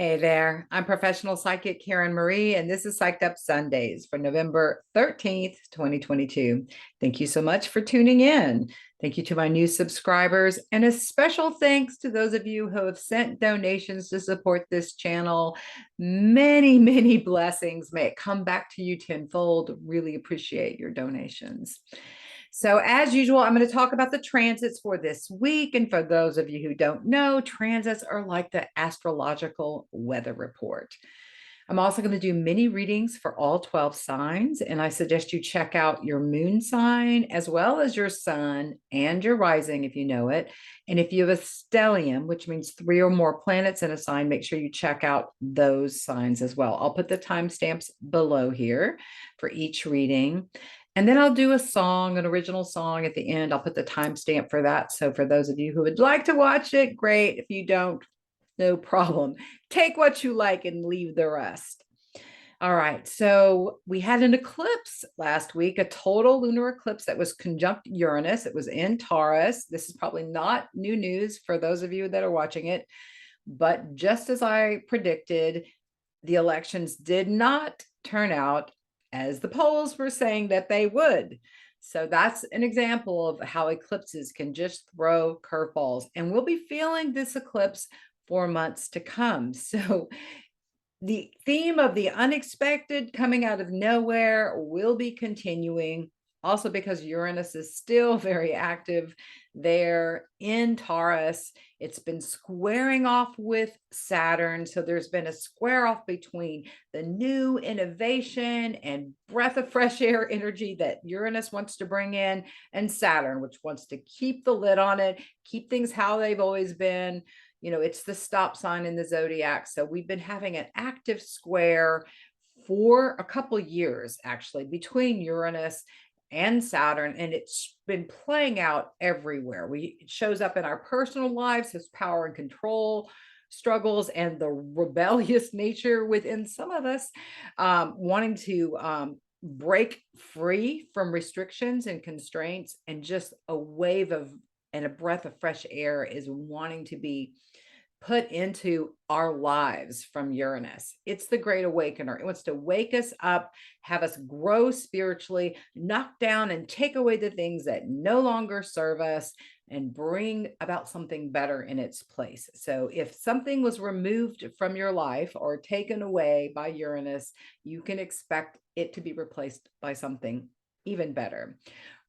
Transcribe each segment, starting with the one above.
Hey there, I'm professional psychic Karen Marie, and this is Psyched-Up Sundays for November 13th, 2022. Thank you so much for tuning in. Thank you to my new subscribers, and a special thanks to those of you who have sent donations to support this channel. Many, many blessings. May it come back to you tenfold. Really appreciate your donations. So as usual, I'm going to talk about the transits for this week. And for those of you who don't know, transits are like the astrological weather report. I'm also going to do mini readings for all 12 signs, and I suggest you check out your moon sign as well as your sun and your rising if you know it. And if you have a stellium, which means 3 or more planets in a sign, make sure you check out those signs as well. I'll put the timestamps below here for each reading. And then I'll do a song, an original song at the end. I'll put the timestamp for that. So for those of you who would like to watch it, great. If you don't, no problem. Take what you like and leave the rest. All right. So we had an eclipse last week, a total lunar eclipse that was conjunct Uranus. It was in Taurus. This is probably not new news for those of you that are watching it. But just as I predicted, the elections did not turn out as the polls were saying that they would. So that's an example of how eclipses can just throw curveballs. And we'll be feeling this eclipse for months to come. So the theme of the unexpected coming out of nowhere will be continuing. Also, because Uranus is still very active there in Taurus, it's been squaring off with Saturn. So there's been a square off between the new innovation and breath of fresh air energy that Uranus wants to bring in, and Saturn, which wants to keep the lid on it, keep things how they've always been. You know, it's the stop sign in the zodiac. So we've been having an active square for a couple years, actually, between Uranus and Saturn, and it's been playing out everywhere. It shows up in our personal lives as power and control struggles and the rebellious nature within some of us, wanting to break free from restrictions and constraints, and just a wave of and a breath of fresh air is wanting to be put into our lives from Uranus. It's the great awakener. It wants to wake us up, have us grow spiritually, knock down and take away the things that no longer serve us, and bring about something better in its place. So if something was removed from your life or taken away by Uranus, you can expect it to be replaced by something even better.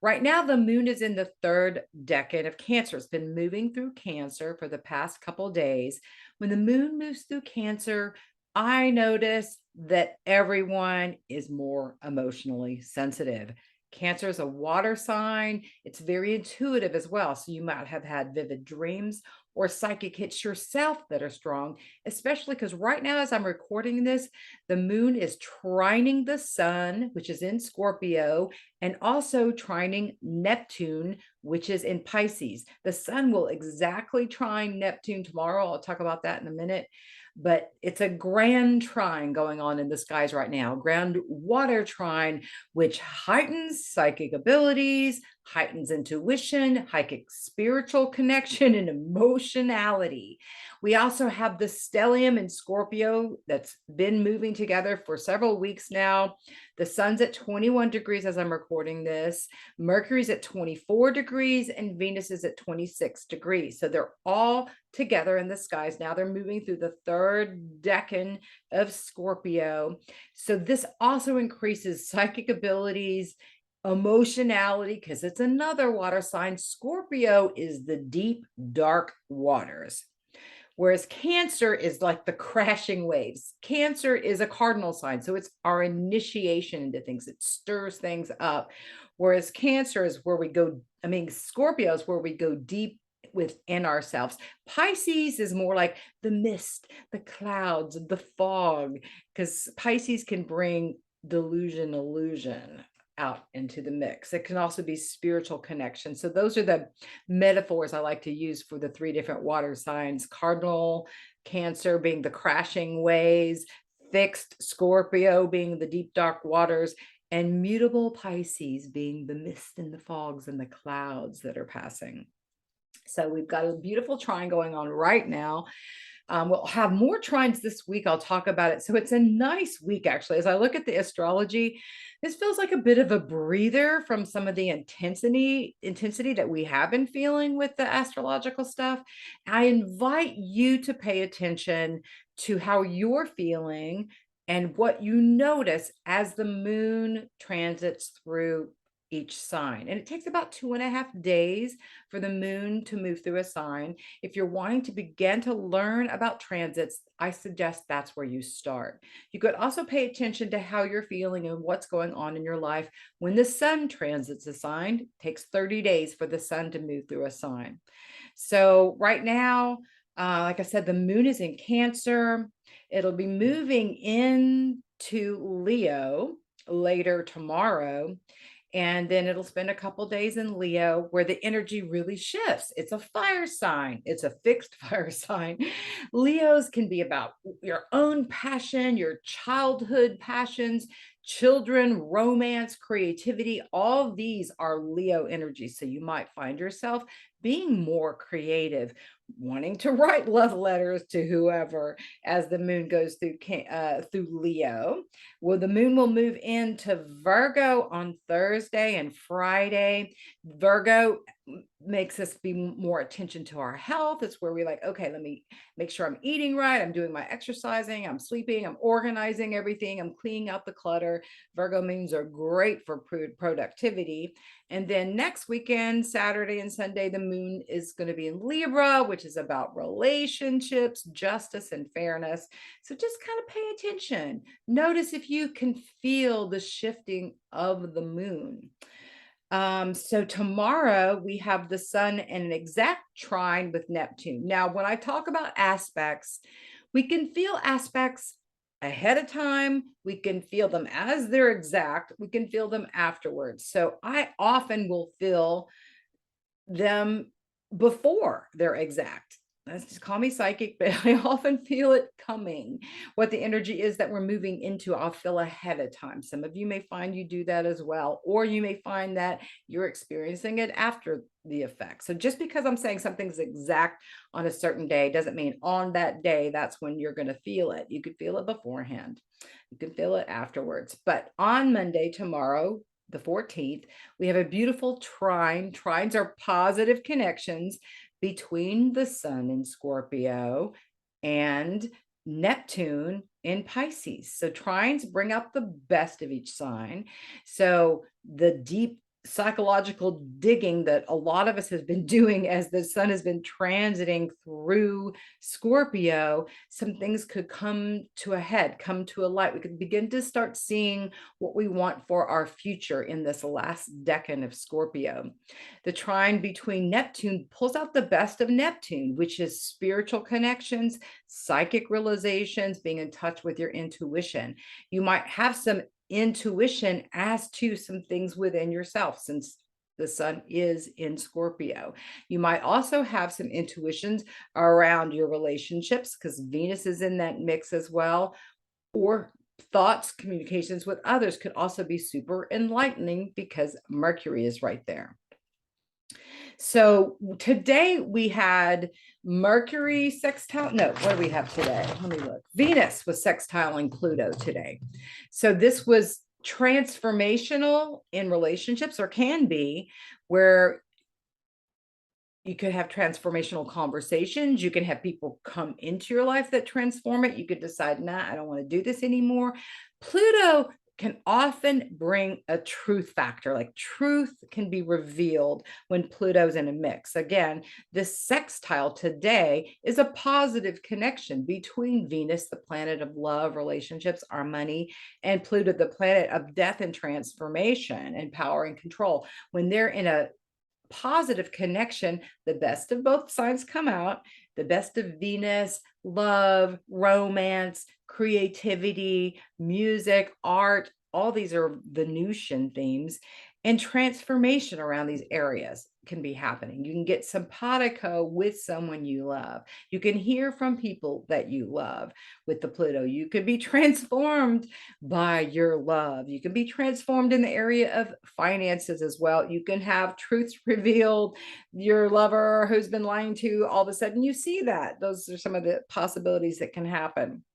Right now, the moon is in the 3rd decade of Cancer. It's been moving through Cancer for the past couple of days. When the moon moves through Cancer, I notice that everyone is more emotionally sensitive. Cancer is a water sign. It's very intuitive as well. So you might have had vivid dreams or psychic hits yourself that are strong, especially because right now, as I'm recording this, the moon is trining the sun, which is in Scorpio, and also trining Neptune, which is in Pisces. The sun will exactly trine Neptune tomorrow. I'll talk about that in a minute. But it's a grand trine going on in the skies right now, grand water trine, which heightens psychic abilities, heightens intuition, heightens spiritual connection, and emotionality. We also have the stellium in Scorpio that's been moving together for several weeks now. The sun's at 21 degrees as I'm recording this. Mercury's at 24 degrees and Venus is at 26 degrees. So they're all together in the skies. Now they're moving through the 3rd decan of Scorpio. So this also increases psychic abilities, emotionality, because it's another water sign. Scorpio is the deep, dark waters, whereas Cancer is like the crashing waves. Cancer is a cardinal sign, so it's our initiation into things. It stirs things up, whereas Cancer is where we go, Scorpio is where we go deep within ourselves. Pisces is more like the mist, the clouds, the fog, because Pisces can bring delusion, illusion out into the mix. It can also be spiritual connection. So those are the metaphors I like to use for the 3 different water signs: cardinal Cancer being the crashing waves, fixed Scorpio being the deep dark waters, and mutable Pisces being the mist and the fogs and the clouds that are passing. So we've got a beautiful trine going on right now. We'll have more trines this week. I'll talk about it. So it's a nice week, actually. As I look at the astrology, this feels like a bit of a breather from some of the intensity that we have been feeling with the astrological stuff. I invite you to pay attention to how you're feeling and what you notice as the moon transits through each sign. And it takes about 2.5 days for the moon to move through a sign. If you're wanting to begin to learn about transits, I suggest that's where you start. You could also pay attention to how you're feeling and what's going on in your life when the sun transits a sign. It takes 30 days for the sun to move through a sign. So right now, like I said, the moon is in Cancer. It'll be moving into Leo later tomorrow. And then it'll spend a couple days in Leo where the energy really shifts. It's a fire sign. It's a fixed fire sign. Leos can be about your own passion, your childhood passions, children, romance, creativity. All these are Leo energies. So you might find yourself being more creative, wanting to write love letters to whoever as the moon goes through Leo. Well, the moon will move into Virgo on Thursday and Friday. Virgo makes us be more attention to our health. It's where we like, okay, let me make sure I'm eating right. I'm doing my exercising. I'm sleeping. I'm organizing everything. I'm cleaning out the clutter. Virgo moons are great for productivity. And then next weekend, Saturday and Sunday, the moon is going to be in Libra, which is about relationships, justice, and fairness. So just kind of pay attention. Notice if you can feel the shifting of the moon. So tomorrow we have the sun in an exact trine with Neptune. Now, when I talk about aspects, we can feel aspects ahead of time. We can feel them as they're exact. We can feel them afterwards. So I often will feel them before they're exact. Let's just call me psychic, but I often feel it coming. What the energy is that we're moving into, I'll feel ahead of time. Some of you may find you do that as well, or you may find that you're experiencing it after the effect. So just because I'm saying something's exact on a certain day doesn't mean on that day, that's when you're going to feel it. You could feel it beforehand. You can feel it afterwards. But on Monday, tomorrow, the 14th, we have a beautiful trine. Trines are positive connections between the sun in Scorpio and Neptune in Pisces. So trines bring out the best of each sign. So the deep psychological digging that a lot of us have been doing as the sun has been transiting through Scorpio, some things could come to a head, come to a light. We could begin to start seeing what we want for our future in this last decan of Scorpio. The trine between Neptune pulls out the best of Neptune, which is spiritual connections, psychic realizations, being in touch with your intuition. You might have some intuition as to some things within yourself, since the sun is in Scorpio. You might also have some intuitions around your relationships because Venus is in that mix as well, or thoughts, communications with others could also be super enlightening because Mercury is right there. So today we had Mercury sextile. No, what do we have today? Let me look. Venus was sextiling Pluto today. So this was transformational in relationships, or can be, where you could have transformational conversations. You can have people come into your life that transform it. You could decide, nah, I don't want to do this anymore. Pluto can often bring a truth factor, like truth can be revealed when Pluto's in a mix. Again, this sextile today is a positive connection between Venus, the planet of love, relationships, our money, and Pluto, the planet of death and transformation and power and control. When they're in a positive connection, the best of both signs come out. The best of Venus, love, romance, creativity, music, art, all these are Venusian themes, and transformation around these areas can be happening. You can get simpatico with someone you love. You can hear from people that you love with the Pluto. You could be transformed by your love. You can be transformed in the area of finances as well. You can have truths revealed. Your lover who's been lying to you, all of a sudden you see that. Those are some of the possibilities that can happen.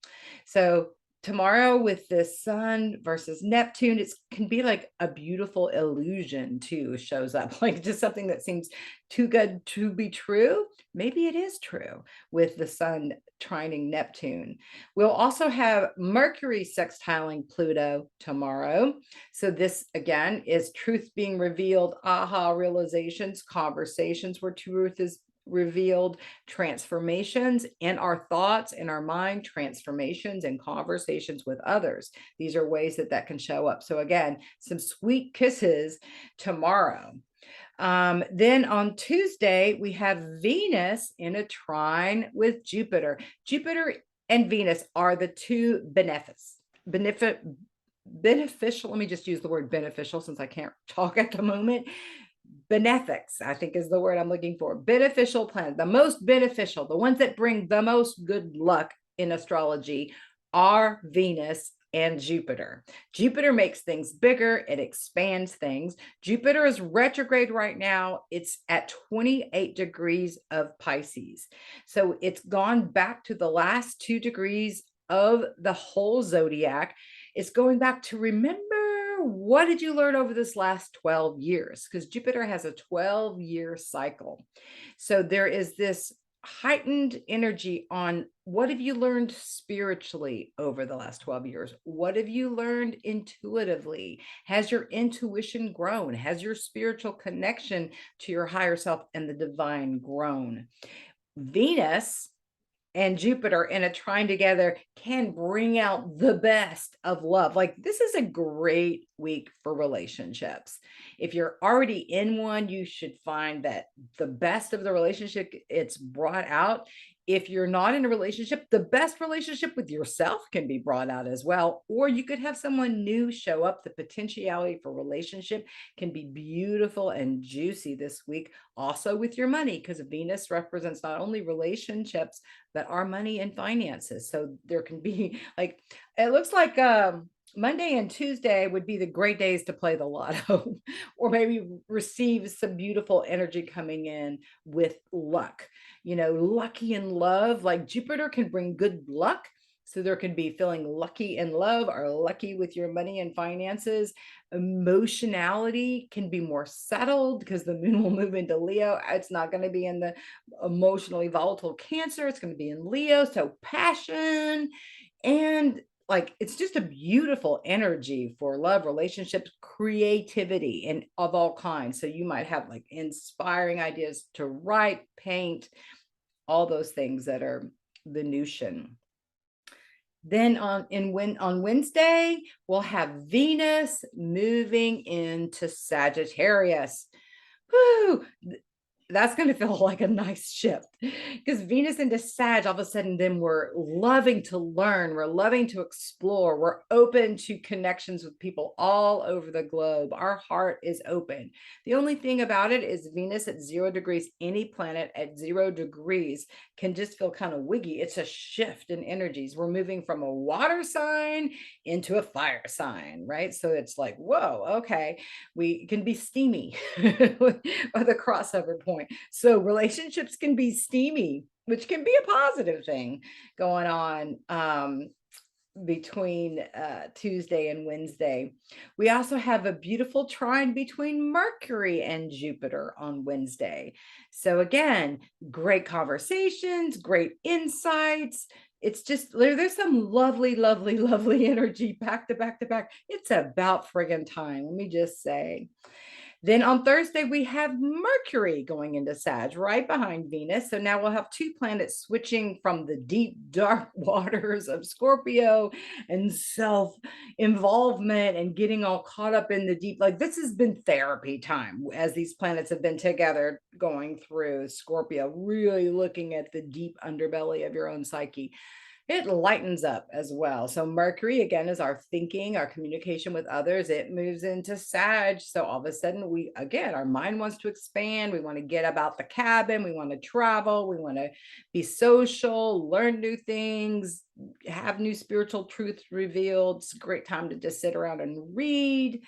So tomorrow with the sun versus Neptune, it can be like a beautiful illusion too, shows up like just something that seems too good to be true. Maybe it is true with the sun trining Neptune. We'll also have Mercury sextiling Pluto tomorrow. So this again is truth being revealed, aha realizations, conversations where truth is revealed, transformations in our thoughts, in our mind, transformations and conversations with others. These are ways that that can show up. So again, some sweet kisses tomorrow. Then on Tuesday, we have Venus in a trine with Jupiter. Jupiter and Venus are the two beneficial. Let me just use the word beneficial since I can't talk at the moment. Benefics, I think is the word I'm looking for. Beneficial planets, the most beneficial, the ones that bring the most good luck in astrology are Venus and Jupiter. Jupiter makes things bigger, it expands things. Jupiter is retrograde right now. It's at 28 degrees of Pisces. So it's gone back to the last 2 degrees of the whole zodiac. It's going back to remember, what did you learn over this last 12 years? Because Jupiter has a 12-year cycle. So there is this heightened energy on what have you learned spiritually over the last 12 years? What have you learned intuitively? Has your intuition grown? Has your spiritual connection to your higher self and the divine grown? Venus and Jupiter in a trine together can bring out the best of love. Like this is a great week for relationships. If you're already in one, you should find that the best of the relationship, it's brought out. If you're not in a relationship, the best relationship with yourself can be brought out as well. Or you could have someone new show up. The potentiality for relationship can be beautiful and juicy this week. Also with your money, because Venus represents not only relationships, but our money and finances. So there can be like, it looks like Monday and Tuesday would be the great days to play the lotto or maybe receive some beautiful energy coming in with luck. You know, lucky in love, like Jupiter can bring good luck. So there can be feeling lucky in love or lucky with your money and finances. Emotionality can be more settled because the moon will move into Leo. It's not going to be in the emotionally volatile Cancer. It's going to be in Leo. So passion and like it's just a beautiful energy for love, relationships, creativity, and of all kinds. So you might have like inspiring ideas to write, paint, all those things that are Venusian. Then on Wednesday, we'll have Venus moving into Sagittarius. Woo! That's going to feel like a nice shift because Venus into Sag, all of a sudden, then we're loving to learn. We're loving to explore. We're open to connections with people all over the globe. Our heart is open. The only thing about it is Venus at 0 degrees, any planet at 0 degrees can just feel kind of wiggy. It's a shift in energies. We're moving from a water sign into a fire sign, right? So it's like, whoa, okay. We can be steamy with a crossover point. So relationships can be steamy, which can be a positive thing going on between Tuesday and Wednesday. We also have a beautiful trine between Mercury and Jupiter on Wednesday. So again, great conversations, great insights. It's just, there's some lovely, lovely, lovely energy back to back to back. It's about friggin' time, let me just say. Then on Thursday, we have Mercury going into Sag right behind Venus. So now we'll have 2 planets switching from the deep, dark waters of Scorpio and self-involvement and getting all caught up in the deep. Like this has been therapy time as these planets have been together going through Scorpio, really looking at the deep underbelly of your own psyche. it lightens up as well. So Mercury, again, is our thinking, our communication with others. It moves into Sag. So all of a sudden our mind wants to expand. We want to get about the cabin. We want to travel. We want to be social, learn new things, have new spiritual truths revealed. It's a great time to just sit around and read.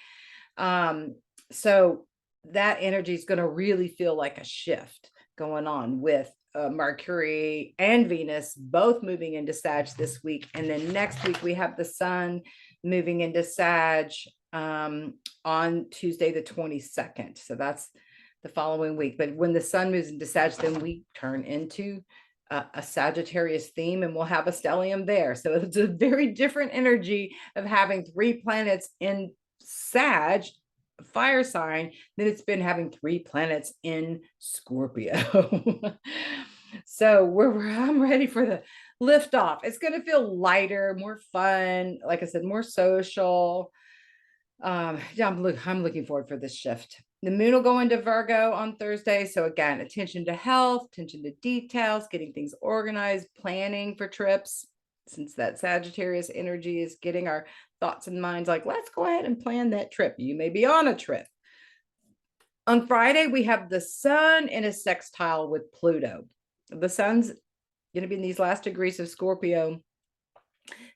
So that energy is going to really feel like a shift going on with Mercury and Venus both moving into Sag this week. And then next week we have the Sun moving into Sag on Tuesday, the 22nd. So that's the following week. But when the Sun moves into Sag, then we turn into a Sagittarius theme, and we'll have a stellium there. So it's a very different energy of having 3 planets in Sag, fire sign, than it's been having 3 planets in Scorpio. So I'm ready for the lift off. It's going to feel lighter, more fun, like I said, more social. Yeah, I'm looking forward for this shift. The moon will go into Virgo on Thursday. So again, attention to health, attention to details, getting things organized, planning for trips. Since that Sagittarius energy is getting our thoughts and minds like, let's go ahead and plan that trip. You may be on a trip. On Friday, we have the Sun in a sextile with Pluto. The Sun's going to be in these last degrees of Scorpio.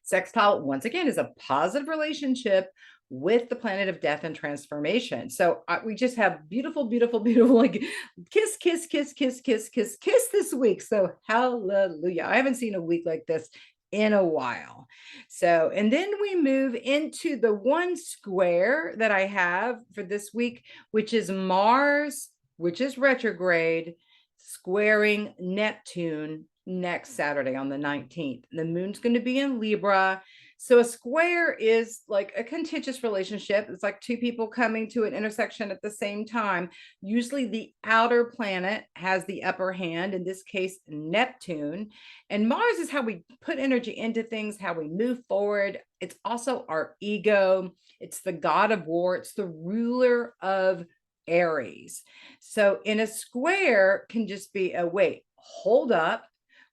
Sextile, once again, is a positive relationship with the planet of death and transformation. So we just have beautiful, beautiful, beautiful, like kiss, kiss, kiss, kiss, kiss, kiss, kiss this week. So hallelujah. I haven't seen a week like this in a while. So, and then we move into the one square that I have for this week, which is Mars, which is retrograde, squaring Neptune next Saturday on the 19th. The moon's going to be in Libra. So a square is like a contentious relationship. It's like 2 people coming to an intersection at the same time. Usually the outer planet has the upper hand, in this case, Neptune. And Mars is how we put energy into things, how we move forward. It's also our ego. It's the god of war. It's the ruler of Aries. So in a square can just be a wait, hold up.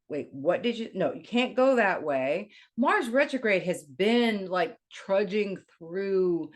Wait, what did you? No, you can't go that way. Mars retrograde has been like trudging through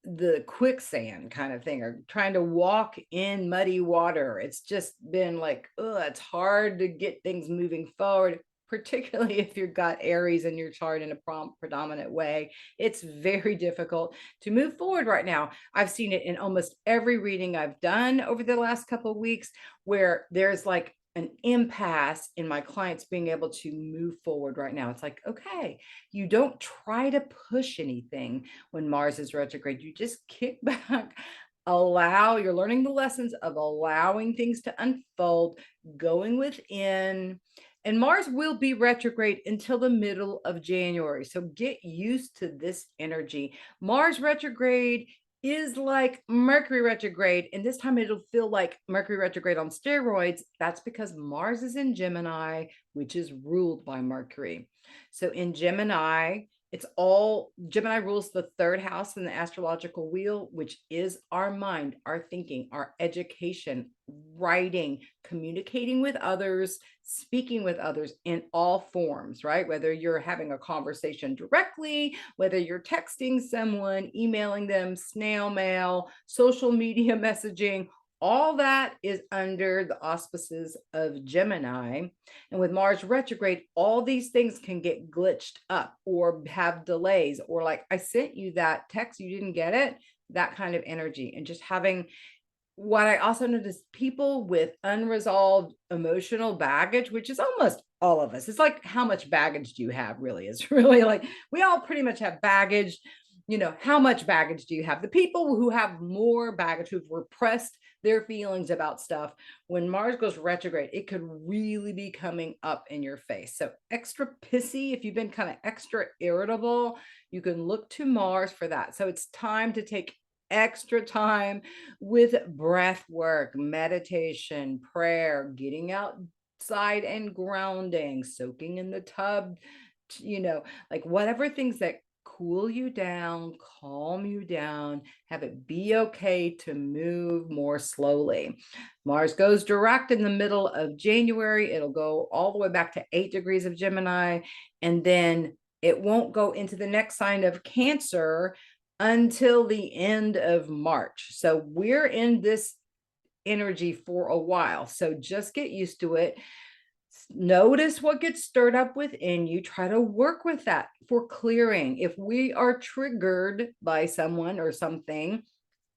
the quicksand kind of thing, or trying to walk in muddy water. It's just been like, it's hard to get things moving forward, particularly if you've got Aries in your chart in a predominant way. It's very difficult to move forward right now. I've seen it in almost every reading I've done over the last couple of weeks, where there's like an impasse in my clients being able to move forward right now. It's like, okay, you don't try to push anything when Mars is retrograde. You just kick back, you're learning the lessons of allowing things to unfold, going within. And Mars will be retrograde until the middle of January. So get used to this energy. Mars retrograde is like Mercury retrograde, and this time it'll feel like Mercury retrograde on steroids. That's because Mars is in Gemini, which is ruled by Mercury. So in Gemini, Gemini rules the 3rd house in the astrological wheel, which is our mind, our thinking, our education, writing, communicating with others, speaking with others in all forms, right? Whether you're having a conversation directly, whether you're texting someone, emailing them, snail mail, social media messaging, all that is under the auspices of Gemini. And with Mars retrograde, all these things can get glitched up or have delays, or like, I sent you that text, you didn't get it, that kind of energy. And just having, what I also noticed, people with unresolved emotional baggage, which is almost all of us. It's like, how much baggage do you have, really? It's really like, we all pretty much have baggage. How much baggage do you have? The people who have more baggage, who've repressed their feelings about stuff, when Mars goes retrograde, it could really be coming up in your face. So extra pissy, if you've been kind of extra irritable, you can look to Mars for that. So it's time to take extra time with breath work, meditation, prayer, getting outside and grounding, soaking in the tub, like whatever things that cool you down, calm you down, have it be okay to move more slowly. Mars goes direct in the middle of January. It'll go all the way back to 8 degrees of Gemini, and then it won't go into the next sign of Cancer until the end of March. So we're in this energy for a while. So just get used to it. Notice what gets stirred up within you. Try to work with that for clearing. If we are triggered by someone or something,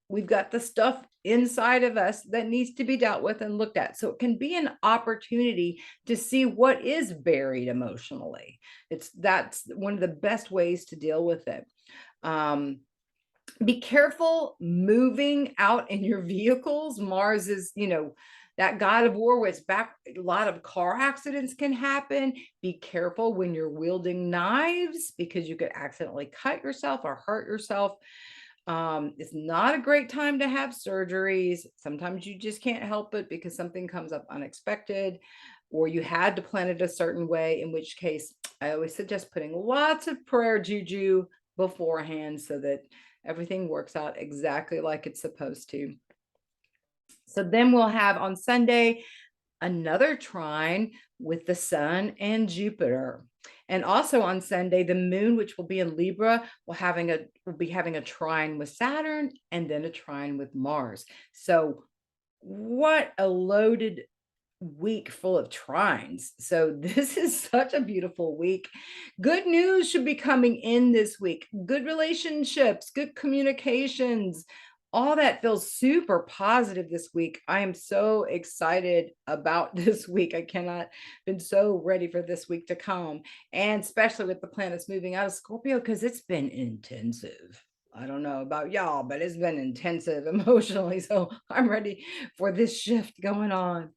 we've got the stuff inside of us that needs to be dealt with and looked at. So it can be an opportunity to see what is buried emotionally. That's one of the best ways to deal with it. Be careful moving out in your vehicles. Mars is, that god of war where it's back. A lot of car accidents can happen. Be careful when you're wielding knives because you could accidentally cut yourself or hurt yourself. It's not a great time to have surgeries. Sometimes you just can't help it because something comes up unexpected, or you had to plan it a certain way, in which case I always suggest putting lots of prayer juju beforehand so that everything works out exactly like it's supposed to. So then we'll have on Sunday another trine with the sun and Jupiter. And also on Sunday, the moon, which will be in Libra, will be having a trine with Saturn and then a trine with Mars. So what a loaded week full of trines. So this is such a beautiful week. Good news should be coming in this week. Good relationships, good communications, all that feels super positive this week. I am so excited about this week. I cannot been so ready for this week to come, and especially with the planets moving out of Scorpio, because it's been intensive. I don't know about y'all, but it's been intensive emotionally. So I'm ready for this shift going on.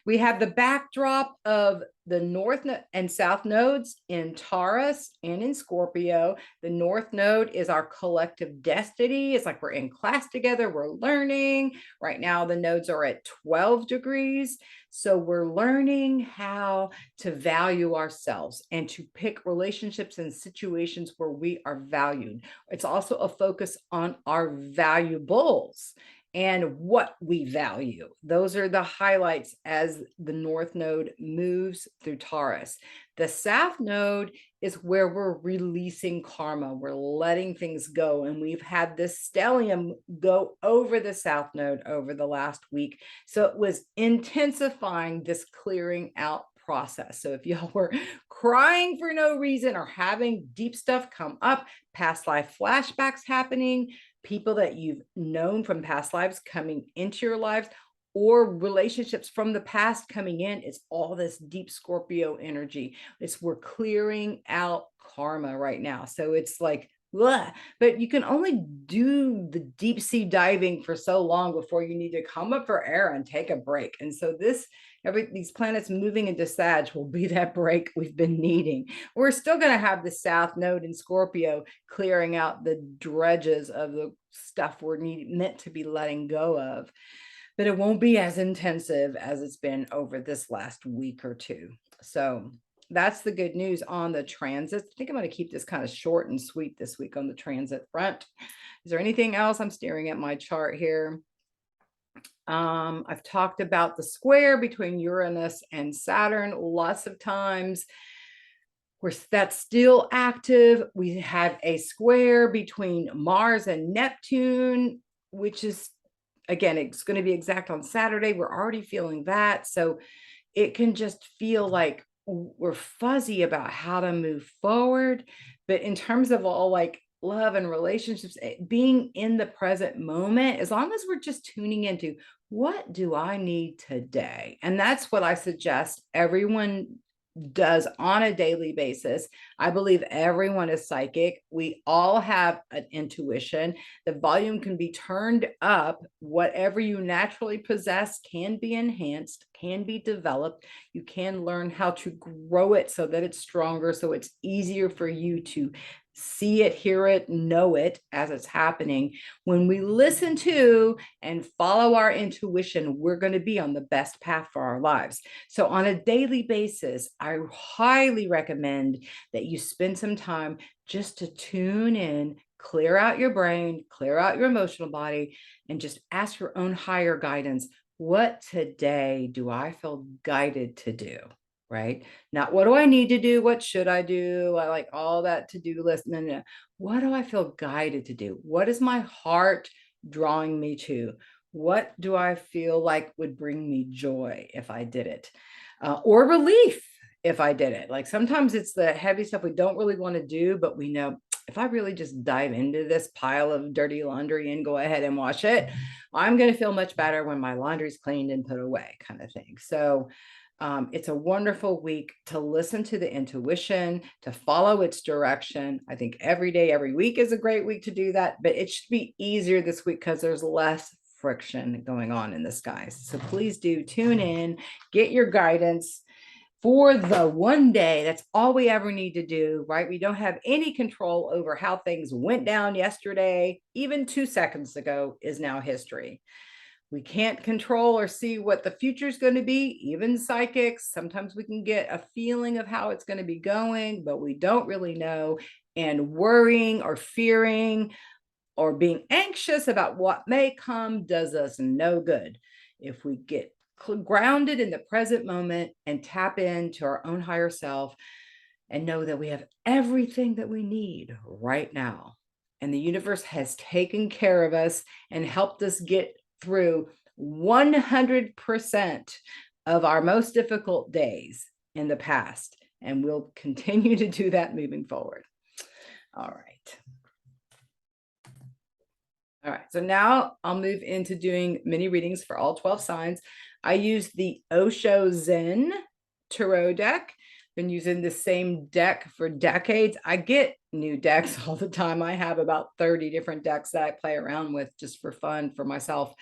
We have the backdrop of the North and South nodes in Taurus and in Scorpio. The North node is our collective destiny. It's like we're in class together, we're learning. Right now, the nodes are at 12 degrees. So we're learning how to value ourselves and to pick relationships and situations where we are valued. It's also a focus on our valuables and what we value. Those are the highlights as the North node moves through Taurus. The South node is where we're releasing karma. We're letting things go. And we've had this stellium go over the South node over the last week. So it was intensifying this clearing out process. So if y'all were crying for no reason or having deep stuff come up, past life flashbacks happening, people that you've known from past lives coming into your lives, or relationships from the past coming in, it's all this deep Scorpio energy. We're clearing out karma right now. So it's like, ugh. But you can only do the deep sea diving for so long before you need to come up for air and take a break. And so these planets moving into Sag will be that break we've been needing. We're still going to have the South node in Scorpio clearing out the dredges of the stuff we're meant to be letting go of, but it won't be as intensive as it's been over this last week or two. So that's the good news on the transits. I think I'm going to keep this kind of short and sweet this week on the transit front. Is there anything else? I'm staring at my chart here. I've talked about the square between Uranus and Saturn lots of times. That's still active. We have a square between Mars and Neptune, which is, again, it's going to be exact on Saturday. We're already feeling that. So it can just feel like we're fuzzy about how to move forward. But in terms of all like love and relationships, being in the present moment, as long as we're just tuning into what do I need today? And that's what I suggest everyone does on a daily basis. I believe everyone is psychic. We all have an intuition. The volume can be turned up. Whatever you naturally possess can be enhanced, can be developed. You can learn how to grow it so that it's stronger, so it's easier for you to see it, hear it, know it as it's happening. When we listen to and follow our intuition, we're going to be on the best path for our lives. So on a daily basis, I highly recommend that you spend some time just to tune in, clear out your brain, clear out your emotional body, and just ask your own higher guidance. What today do I feel guided to do? Right? Not what do I need to do? What should I do? I like all that to-do list. No. What do I feel guided to do? What is my heart drawing me to? What do I feel like would bring me joy if I did it? Or relief if I did it? Like sometimes it's the heavy stuff we don't really want to do, but we know if I really just dive into this pile of dirty laundry and go ahead and wash it, I'm going to feel much better when my laundry's cleaned and put away, kind of thing. So it's a wonderful week to listen to the intuition, to follow its direction. I think every day, every week is a great week to do that, but it should be easier this week because there's less friction going on in the skies. So please do tune in, get your guidance for the one day. That's all we ever need to do, right? We don't have any control over how things went down yesterday. Even 2 seconds ago is now history. We can't control or see what the future is going to be. Even psychics, sometimes we can get a feeling of how it's going to be going, but we don't really know. And worrying or fearing or being anxious about what may come does us no good. If we get grounded in the present moment and tap into our own higher self and know that we have everything that we need right now, and the universe has taken care of us and helped us get through 100% of our most difficult days in the past, and we'll continue to do that moving forward. All right. All right, so now I'll move into doing mini readings for all 12 signs. I use the Osho Zen Tarot deck. Been using the same deck for decades. I get new decks all the time. I have about 30 different decks that I play around with just for fun for myself.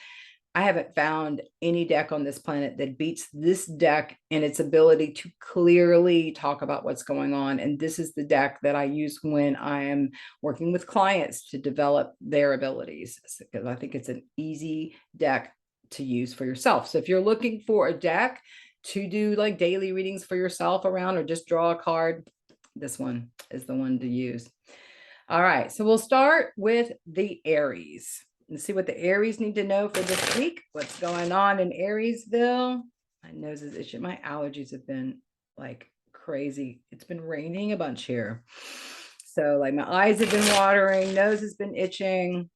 I haven't found any deck on this planet that beats this deck in its ability to clearly talk about what's going on. And this is the deck that I use when I am working with clients to develop their abilities, because I think it's an easy deck to use for yourself. So if you're looking for a deck to do like daily readings for yourself around, or just draw a card, this one is the one to use. All right, so we'll start with the Aries and see what the Aries need to know for this week. What's going on in Ariesville? My nose is itching. My allergies have been like crazy. It's been raining a bunch here. So like my eyes have been watering, nose has been itching.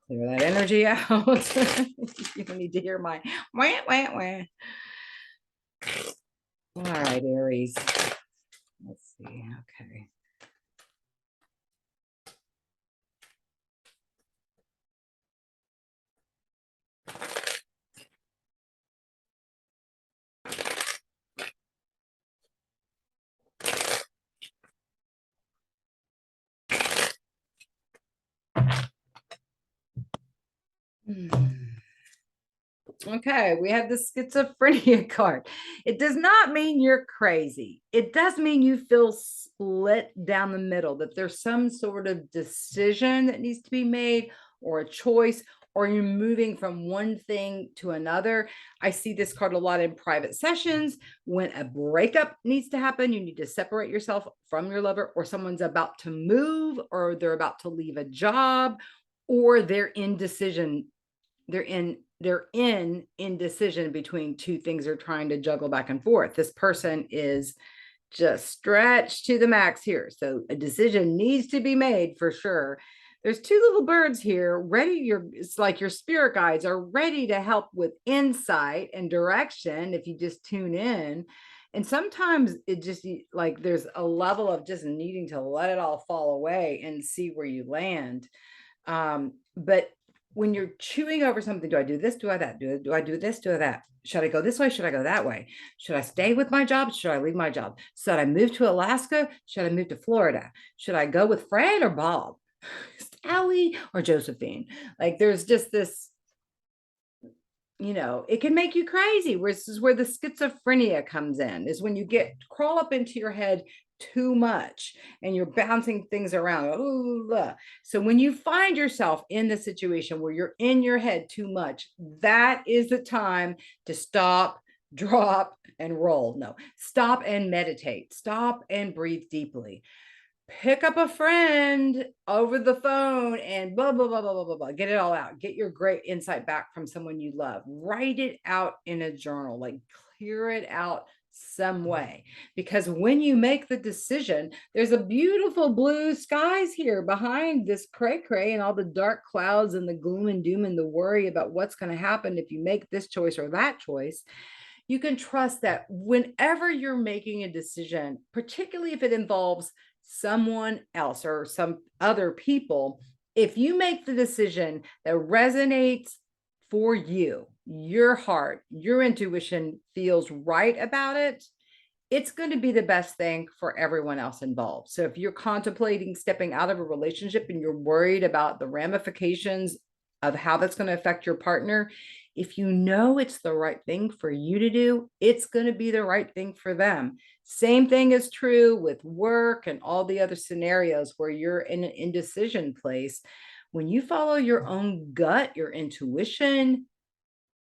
Clear that energy out. You don't need to hear my wah, wah, wah. All right, Aries. Let's see. Okay. Okay, we have the schizophrenia card. It does not mean you're crazy. It does mean you feel split down the middle, that there's some sort of decision that needs to be made, or a choice, or you're moving from one thing to another. I see this card a lot in private sessions. When a breakup needs to happen, you need to separate yourself from your lover, or someone's about to move, or they're about to leave a job, or they're in decision. They're in indecision between two things they're trying to juggle back and forth. This person is just stretched to the max here. So a decision needs to be made for sure. There's two little birds here ready. It's like your spirit guides are ready to help with insight and direction if you just tune in. And sometimes it just like there's a level of just needing to let it all fall away and see where you land. But when you're chewing over something, do I do this? Do I that? Do I do this? Do I that? Should I go this way? Should I go that way? Should I stay with my job? Should I leave my job? Should I move to Alaska? Should I move to Florida? Should I go with Fred or Bob? Allie or Josephine? Like there's just this, it can make you crazy. This is where the schizophrenia comes in, is when you crawl up into your head too much and you're bouncing things around. Ooh, so when you find yourself in the situation where you're in your head too much, that is the time to stop, drop, and roll. No, stop and meditate. Stop and breathe deeply. Pick up a friend over the phone and blah, blah, blah, blah, blah, blah, blah. Get it all out. Get your great insight back from someone you love. Write it out in a journal, like clear it out some way. Because when you make the decision, there's a beautiful blue skies here behind this cray cray and all the dark clouds and the gloom and doom and the worry about what's going to happen if you make this choice or that choice. You can trust that whenever you're making a decision, particularly if it involves someone else or some other people, if you make the decision that resonates for you, your heart, your intuition feels right about it, it's going to be the best thing for everyone else involved. So if you're contemplating stepping out of a relationship and you're worried about the ramifications of how that's going to affect your partner, if you know it's the right thing for you to do, it's going to be the right thing for them. Same thing is true with work and all the other scenarios where you're in an indecision place. When you follow your own gut, your intuition,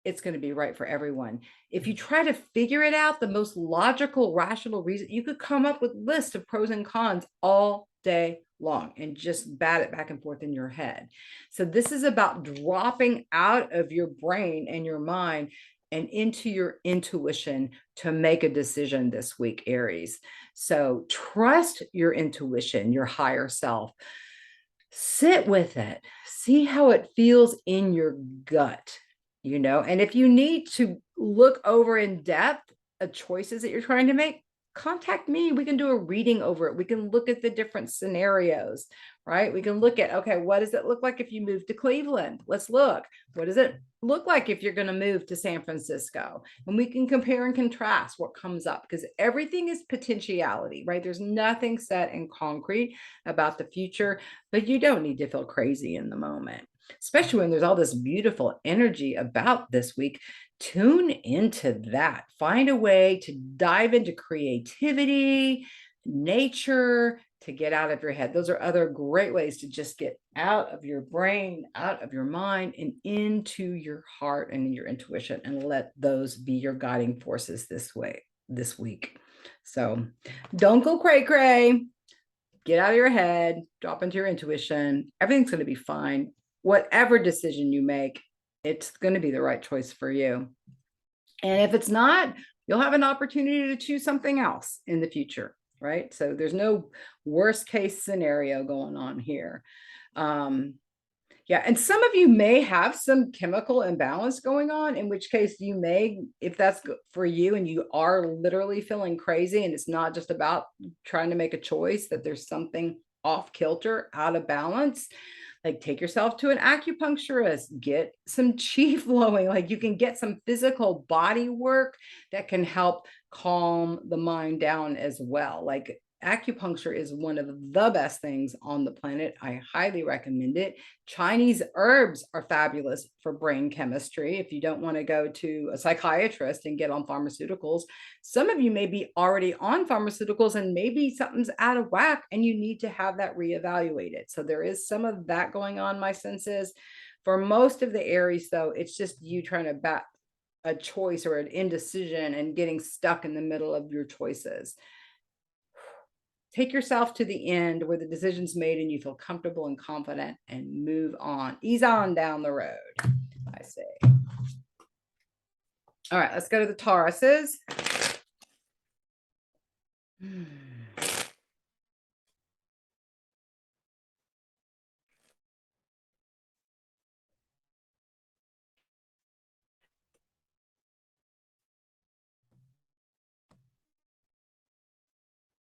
it's going to be right for everyone. If you try to figure it out, the most logical, rational reason, you could come up with lists of pros and cons all day long and just bat it back and forth in your head. So this is about dropping out of your brain and your mind and into your intuition to make a decision this week, Aries. So trust your intuition, your higher self. Sit with it. See how it feels in your gut, and if you need to look over in depth choices that you're trying to make, contact me. We can do a reading over it. We can look at the different scenarios, right? We can look at, okay, what does it look like if you move to Cleveland? Let's look. What does it look like if you're going to move to San Francisco? And we can compare and contrast what comes up, because everything is potentiality, right? There's nothing set in concrete about the future, but you don't need to feel crazy in the moment, especially when there's all this beautiful energy about this week. Tune into that. Find a way to dive into creativity, nature, to get out of your head. Those are other great ways to just get out of your brain, out of your mind, and into your heart and your intuition, and let those be your guiding forces this week. So don't go cray cray. Get out of your head, drop into your intuition. Everything's going to be fine. Whatever decision you make, it's going to be the right choice for you. And if it's not, you'll have an opportunity to choose something else in the future, right? So there's no worst case scenario going on here. Yeah, and some of you may have some chemical imbalance going on, in which case you may, if that's for you and you are literally feeling crazy and it's not just about trying to make a choice, that there's something off kilter, out of balance, like take yourself to an acupuncturist, get some chi flowing, like you can get some physical body work that can help calm the mind down as well. Like acupuncture is one of the best things on the planet. I highly recommend it. Chinese herbs are fabulous for brain chemistry. If you don't want to go to a psychiatrist and get on pharmaceuticals, some of you may be already on pharmaceuticals and maybe something's out of whack and you need to have that reevaluated. So there is some of that going on, my sense is. For most of the Aries, though, it's just you trying to bat a choice or an indecision and getting stuck in the middle of your choices. Take yourself to the end where the decision's made and you feel comfortable and confident, and move on. Ease on down the road, I say. All right, let's go to the Tauruses.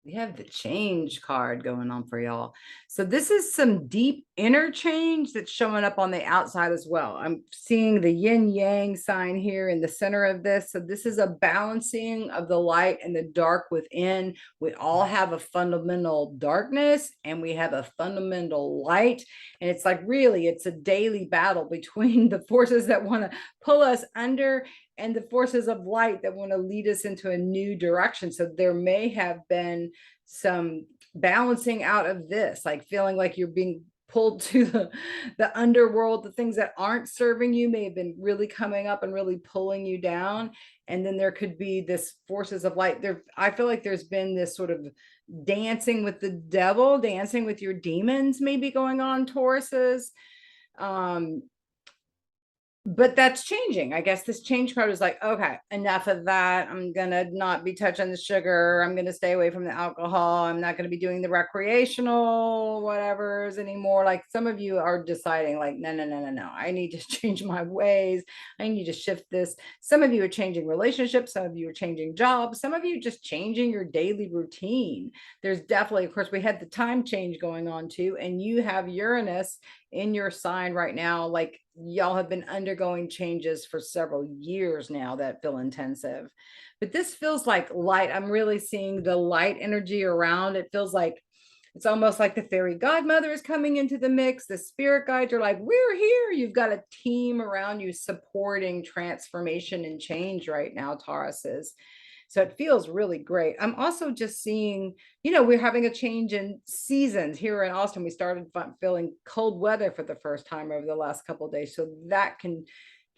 We have the change card going on for y'all. So this is some deep inner change that's showing up on the outside as well. I'm seeing the yin yang sign here in the center of this. So this is a balancing of the light and the dark within. We all have a fundamental darkness and we have a fundamental light. And it's like, really, it's a daily battle between the forces that want to pull us under and the forces of light that want to lead us into a new direction. So there may have been some balancing out of this, like feeling like you're being pulled to the underworld. The things that aren't serving you may have been really coming up and really pulling you down. And then there could be this forces of light there. I feel like there's been this sort of dancing with the devil, dancing with your demons, maybe going on, Tauruses. But that's changing. I guess this change card is like, okay, enough of that. I'm going to not be touching the sugar. I'm going to stay away from the alcohol. I'm not going to be doing the recreational whatevers anymore. Like some of you are deciding like, no, no, no, no, no. I need to change my ways. I need to shift this. Some of you are changing relationships. Some of you are changing jobs. Some of you just changing your daily routine. There's definitely, of course, we had the time change going on too. And you have Uranus in your sign right now. Like y'all have been undergoing changes for several years now that feel intensive, but this feels like light. I'm really seeing the light energy around. It feels like it's almost like the fairy godmother is coming into the mix. The spirit guides are like, we're here. You've got a team around you supporting transformation and change right now, Tauruses. So it feels really great. I'm also just seeing, we're having a change in seasons here in Austin. We started feeling cold weather for the first time over the last couple of days. So that can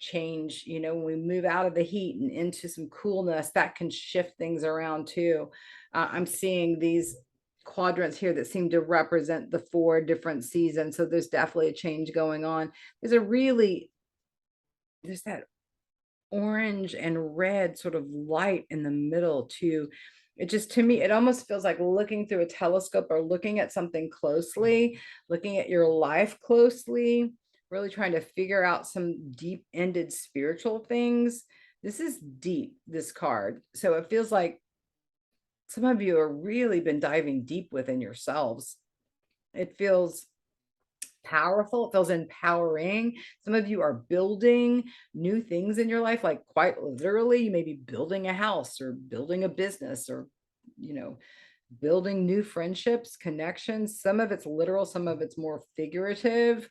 change, when we move out of the heat and into some coolness, that can shift things around too. I'm seeing these quadrants here that seem to represent the 4 different seasons. So there's definitely a change going on. There's that orange and red sort of light in the middle too. It just, to me, it almost feels like looking through a telescope or looking at something closely, looking at your life closely, really trying to figure out some deep-ended spiritual things. This is deep, this card. So it feels like some of you have really been diving deep within yourselves. It feels powerful. It feels empowering. Some of you are building new things in your life, like quite literally. You may be building a house or building a business or, building new friendships, connections. Some of it's literal, some of it's more figurative,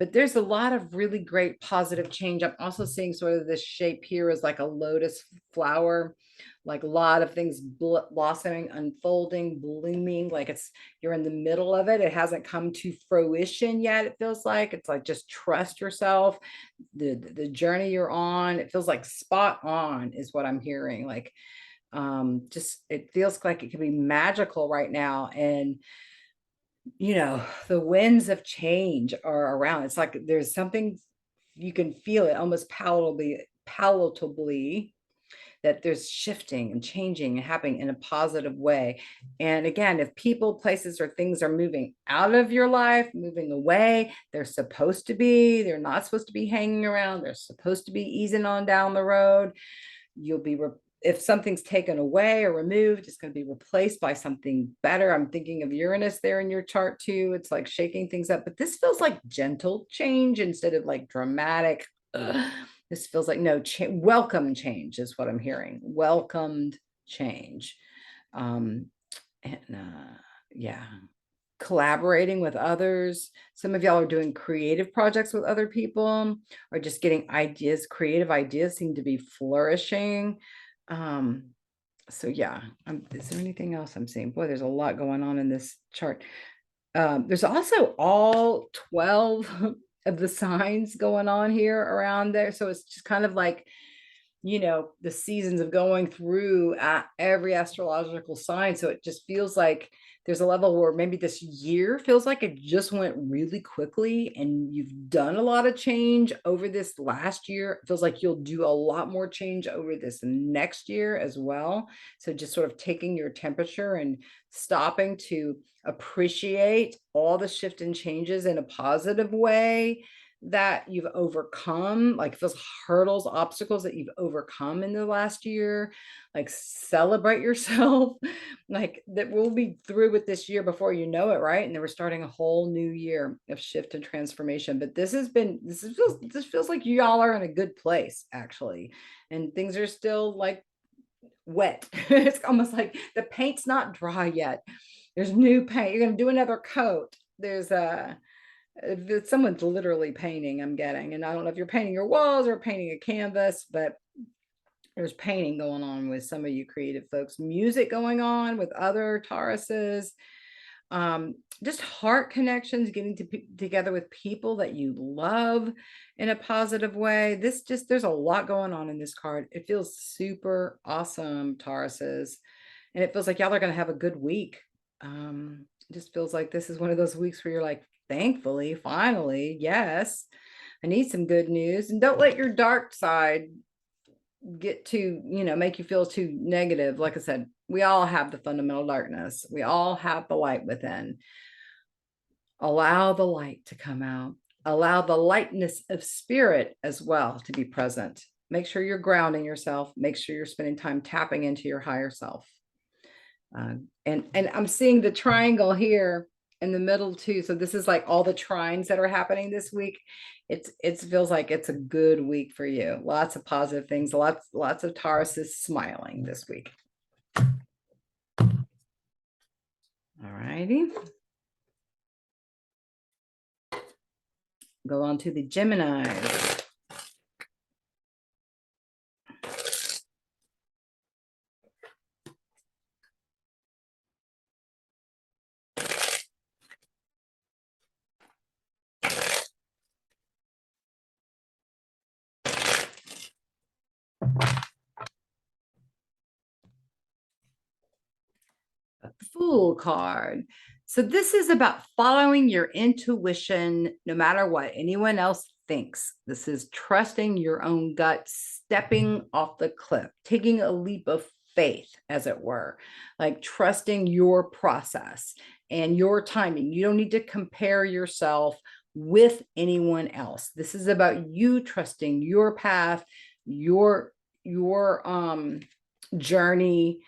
but there's a lot of really great positive change. I'm also seeing sort of this shape here as like a lotus flower, like a lot of things blossoming, unfolding, blooming, like you're in the middle of it. It hasn't come to fruition yet. It feels like it's like, just trust yourself, the journey you're on. It feels like spot on is what I'm hearing. Like, just, it feels like it could be magical right now. And the winds of change are around. It's like there's something, you can feel it almost palatably, that there's shifting and changing and happening in a positive way. And again, if people, places, or things are moving out of your life, moving away, they're not supposed to be hanging around. They're supposed to be easing on down the road. You'll be, if something's taken away or removed, it's going to be replaced by something better. I'm thinking of Uranus there in your chart too. It's like shaking things up, but this feels like gentle change instead of like dramatic. This feels like welcome change is what I'm hearing. Welcomed change. Yeah. Collaborating with others. Some of y'all are doing creative projects with other people, or just getting ideas. Creative ideas seem to be flourishing. So yeah, is there anything else I'm seeing? Boy, there's a lot going on in this chart. There's also all 12 of the signs going on here around there. So it's just kind of like, the seasons of going through every astrological sign. So it just feels like there's a level where maybe this year feels like it just went really quickly, and you've done a lot of change over this last year. It feels like you'll do a lot more change over this next year as well. So just sort of taking your temperature and stopping to appreciate all the shift and changes in a positive way that you've overcome, like those hurdles, obstacles that you've overcome in the last year. Like, celebrate yourself. Like, that we'll be through with this year before you know it, right? And then we're starting a whole new year of shift and transformation. But this feels like y'all are in a good place, actually, and things are still like wet. It's almost like the paint's not dry yet. There's new paint. You're going to do another coat. There's someone's literally painting, I'm getting, and I don't know if you're painting your walls or painting a canvas, but There's painting going on with some of you creative folks, music going on with other Tauruses, just heart connections, getting together with people that you love in a positive way. There's a lot going on in this card. It feels super awesome, Tauruses. And it feels like y'all are going to have a good week. It just feels like this is one of those weeks where you're like, thankfully, finally, yes, I need some good news. And don't let your dark side get to, make you feel too negative. Like I said, we all have the fundamental darkness. We all have the light within. Allow the light to come out. Allow the lightness of spirit as well to be present. Make sure you're grounding yourself. Make sure you're spending time tapping into your higher self. And I'm seeing the triangle here in the middle too. So this is like all the trines that are happening this week. It feels like it's a good week for you. Lots of positive things. Lots of Tauruses smiling this week. All righty. Go on to the Geminis. Fool card. So this is about following your intuition, no matter what anyone else thinks. This is trusting your own gut, stepping off the cliff, taking a leap of faith, as it were, like trusting your process and your timing. You don't need to compare yourself with anyone else. This is about you trusting your path, your journey,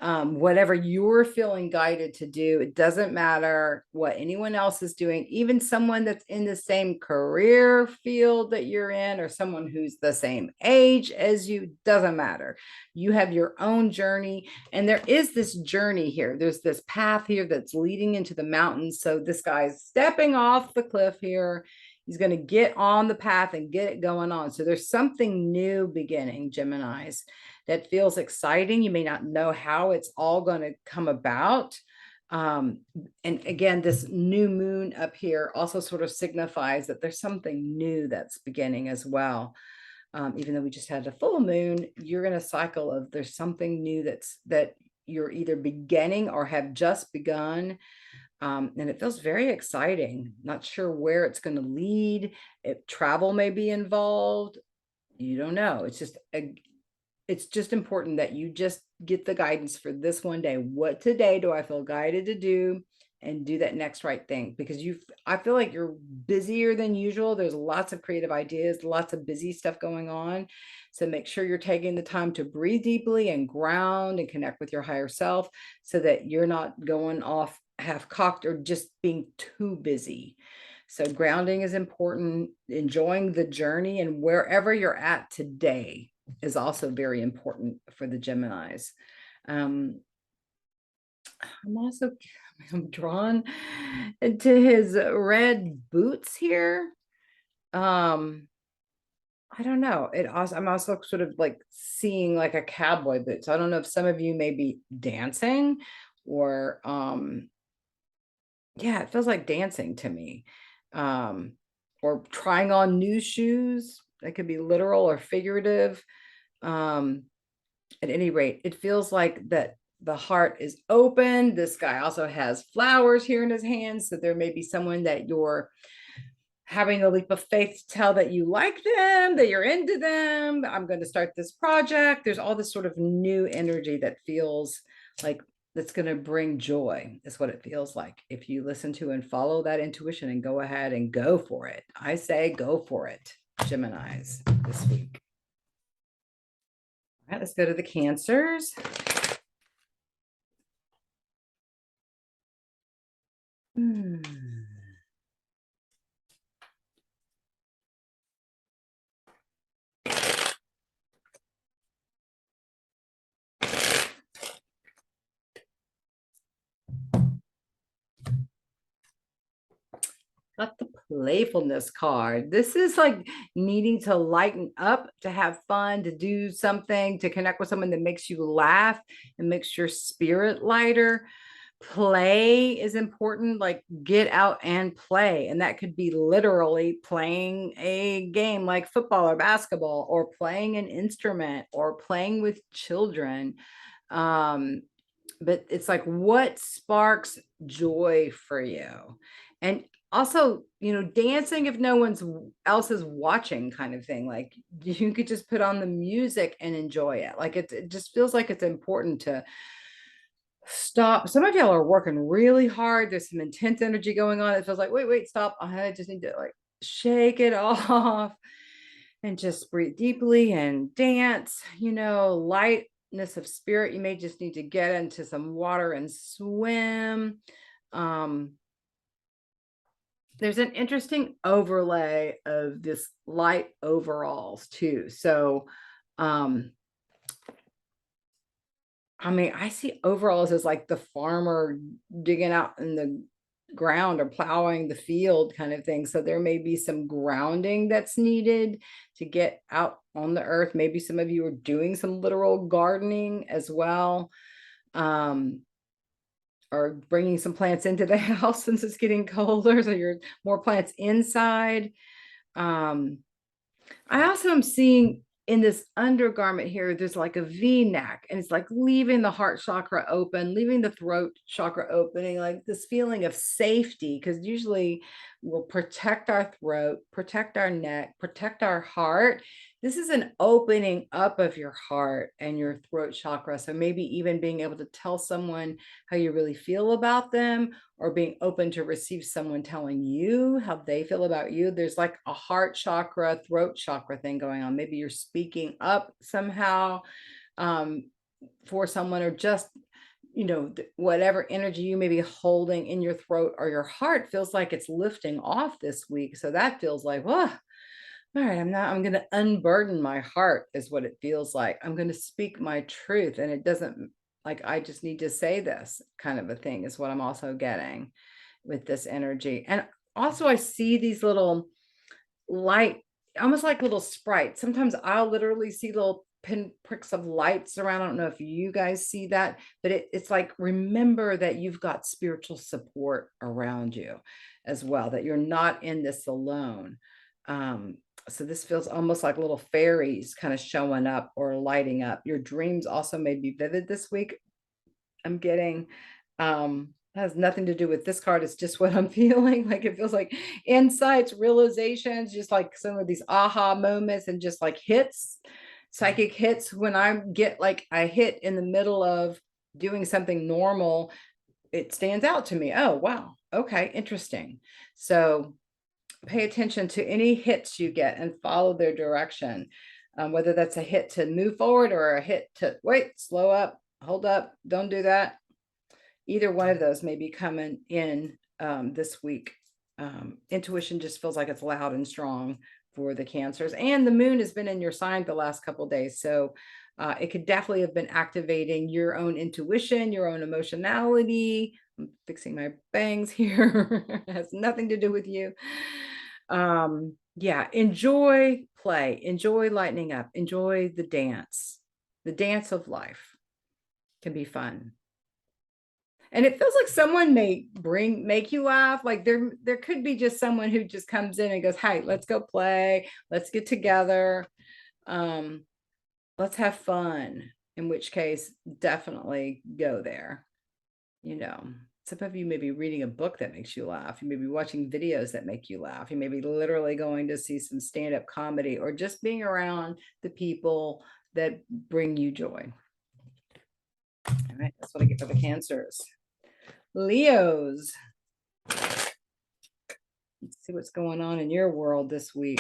whatever you're feeling guided to do. It doesn't matter what anyone else is doing, even someone that's in the same career field that you're in, or someone who's the same age as you, doesn't matter. You have your own journey, and there is this journey here. There's this path here that's leading into the mountains. So this guy's stepping off the cliff here. He's going to get on the path and get it going on. So there's something new beginning, Geminis, that feels exciting. You may not know how it's all going to come about. And again, this new moon up here also sort of signifies that there's something new that's beginning as well. Even though we just had a full moon, you're in a cycle of there's something new that you're either beginning or have just begun. And it feels very exciting. Not sure where it's going to lead. If travel may be involved, you don't know. It's just important that you just get the guidance for this one day. What today do I feel guided to do, and do that next right thing? Because I feel like you're busier than usual. There's lots of creative ideas, lots of busy stuff going on. So make sure you're taking the time to breathe deeply and ground and connect with your higher self, so that you're not going off half-cocked or just being too busy. So grounding is important. Enjoying the journey and wherever you're at today is also very important for the Geminis. I'm drawn to his red boots here. I don't know. I'm also sort of like seeing like a cowboy boot. So I don't know if some of you may be dancing, or yeah, it feels like dancing to me. Or trying on new shoes. That could be literal or figurative. At any rate, it feels like that the heart is open. This guy also has flowers here in his hands. So there may be someone that you're having a leap of faith to tell that you like them, that you're into them. I'm going to start this project. There's all this sort of new energy that feels like that's going to bring joy, is what it feels like. If you listen to and follow that intuition and go ahead and go for it. I say go for it, Geminis, this week. All right, let's go to the Cancers. got the playfulness card. This is like needing to lighten up, to have fun, to do something, to connect with someone that makes you laugh and makes your spirit lighter. Play is important, like get out and play. And that could be literally playing a game like football or basketball, or playing an instrument, or playing with children. Um, but it's like, what sparks joy for you? And also, dancing if no one's else is watching, kind of thing. Like you could just put on the music and enjoy it. Like it just feels like it's important to stop. Some of y'all are working really hard. There's some intense energy going on. It feels like, wait, stop. I just need to like shake it off and just breathe deeply and dance, lightness of spirit. You may just need to get into some water and swim. There's an interesting overlay of this light overalls too. So, I see overalls as like the farmer digging out in the ground or plowing the field kind of thing. So there may be some grounding that's needed to get out on the earth. Maybe some of you are doing some literal gardening as well, or bringing some plants into the house since it's getting colder. So you're more plants inside. I also am seeing in this undergarment here, there's like a V-neck, and it's like leaving the heart chakra open, leaving the throat chakra opening, like this feeling of safety, because usually we'll protect our throat, protect our neck, protect our heart. This is an opening up of your heart and your throat chakra. So maybe even being able to tell someone how you really feel about them, or being open to receive someone telling you how they feel about you. There's like a heart chakra, throat chakra thing going on. Maybe you're speaking up somehow for someone, or just, whatever energy you may be holding in your throat or your heart feels like it's lifting off this week. So that feels like, whoa. All right, I'm going to unburden my heart is what it feels like. I'm going to speak my truth. And it doesn't like, I just need to say this kind of a thing is what I'm also getting with this energy. And also I see these little light, almost like little sprites. Sometimes I'll literally see little pinpricks of lights around. I don't know if you guys see that, but it's like, remember that you've got spiritual support around you as well, that you're not in this alone. So this feels almost like little fairies kind of showing up or lighting up. Your dreams also may be vivid this week. I'm getting, has nothing to do with this card. It's just what I'm feeling. Like it feels like insights, realizations, just like some of these aha moments, and just like hits, psychic hits. When I get like a hit in the middle of doing something normal, it stands out to me. Oh, wow. Okay, interesting. So pay attention to any hits you get and follow their direction, whether that's a hit to move forward or a hit to wait, slow up, hold up, don't do that. Either one of those may be coming in this week. Intuition just feels like it's loud and strong for the Cancers, and the moon has been in your sign the last couple of days. So it could definitely have been activating your own intuition, your own emotionality. I'm fixing my bangs here. It has nothing to do with you. Yeah, enjoy play, enjoy lightening up, enjoy the dance. The dance of life can be fun. And it feels like someone may make you laugh. Like there could be just someone who just comes in and goes, hey, let's go play, let's get together, let's have fun. In which case, definitely go there. Some of you may be reading a book that makes you laugh. You may be watching videos that make you laugh. You may be literally going to see some stand-up comedy, or just being around the people that bring you joy. All right, that's what I get for the Cancers. Leos. Let's see what's going on in your world this week.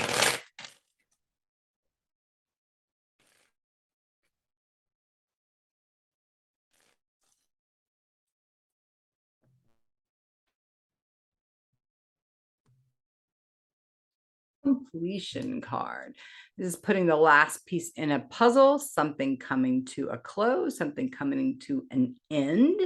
Completion card. This is putting the last piece in a puzzle, something coming to a close, something coming to an end.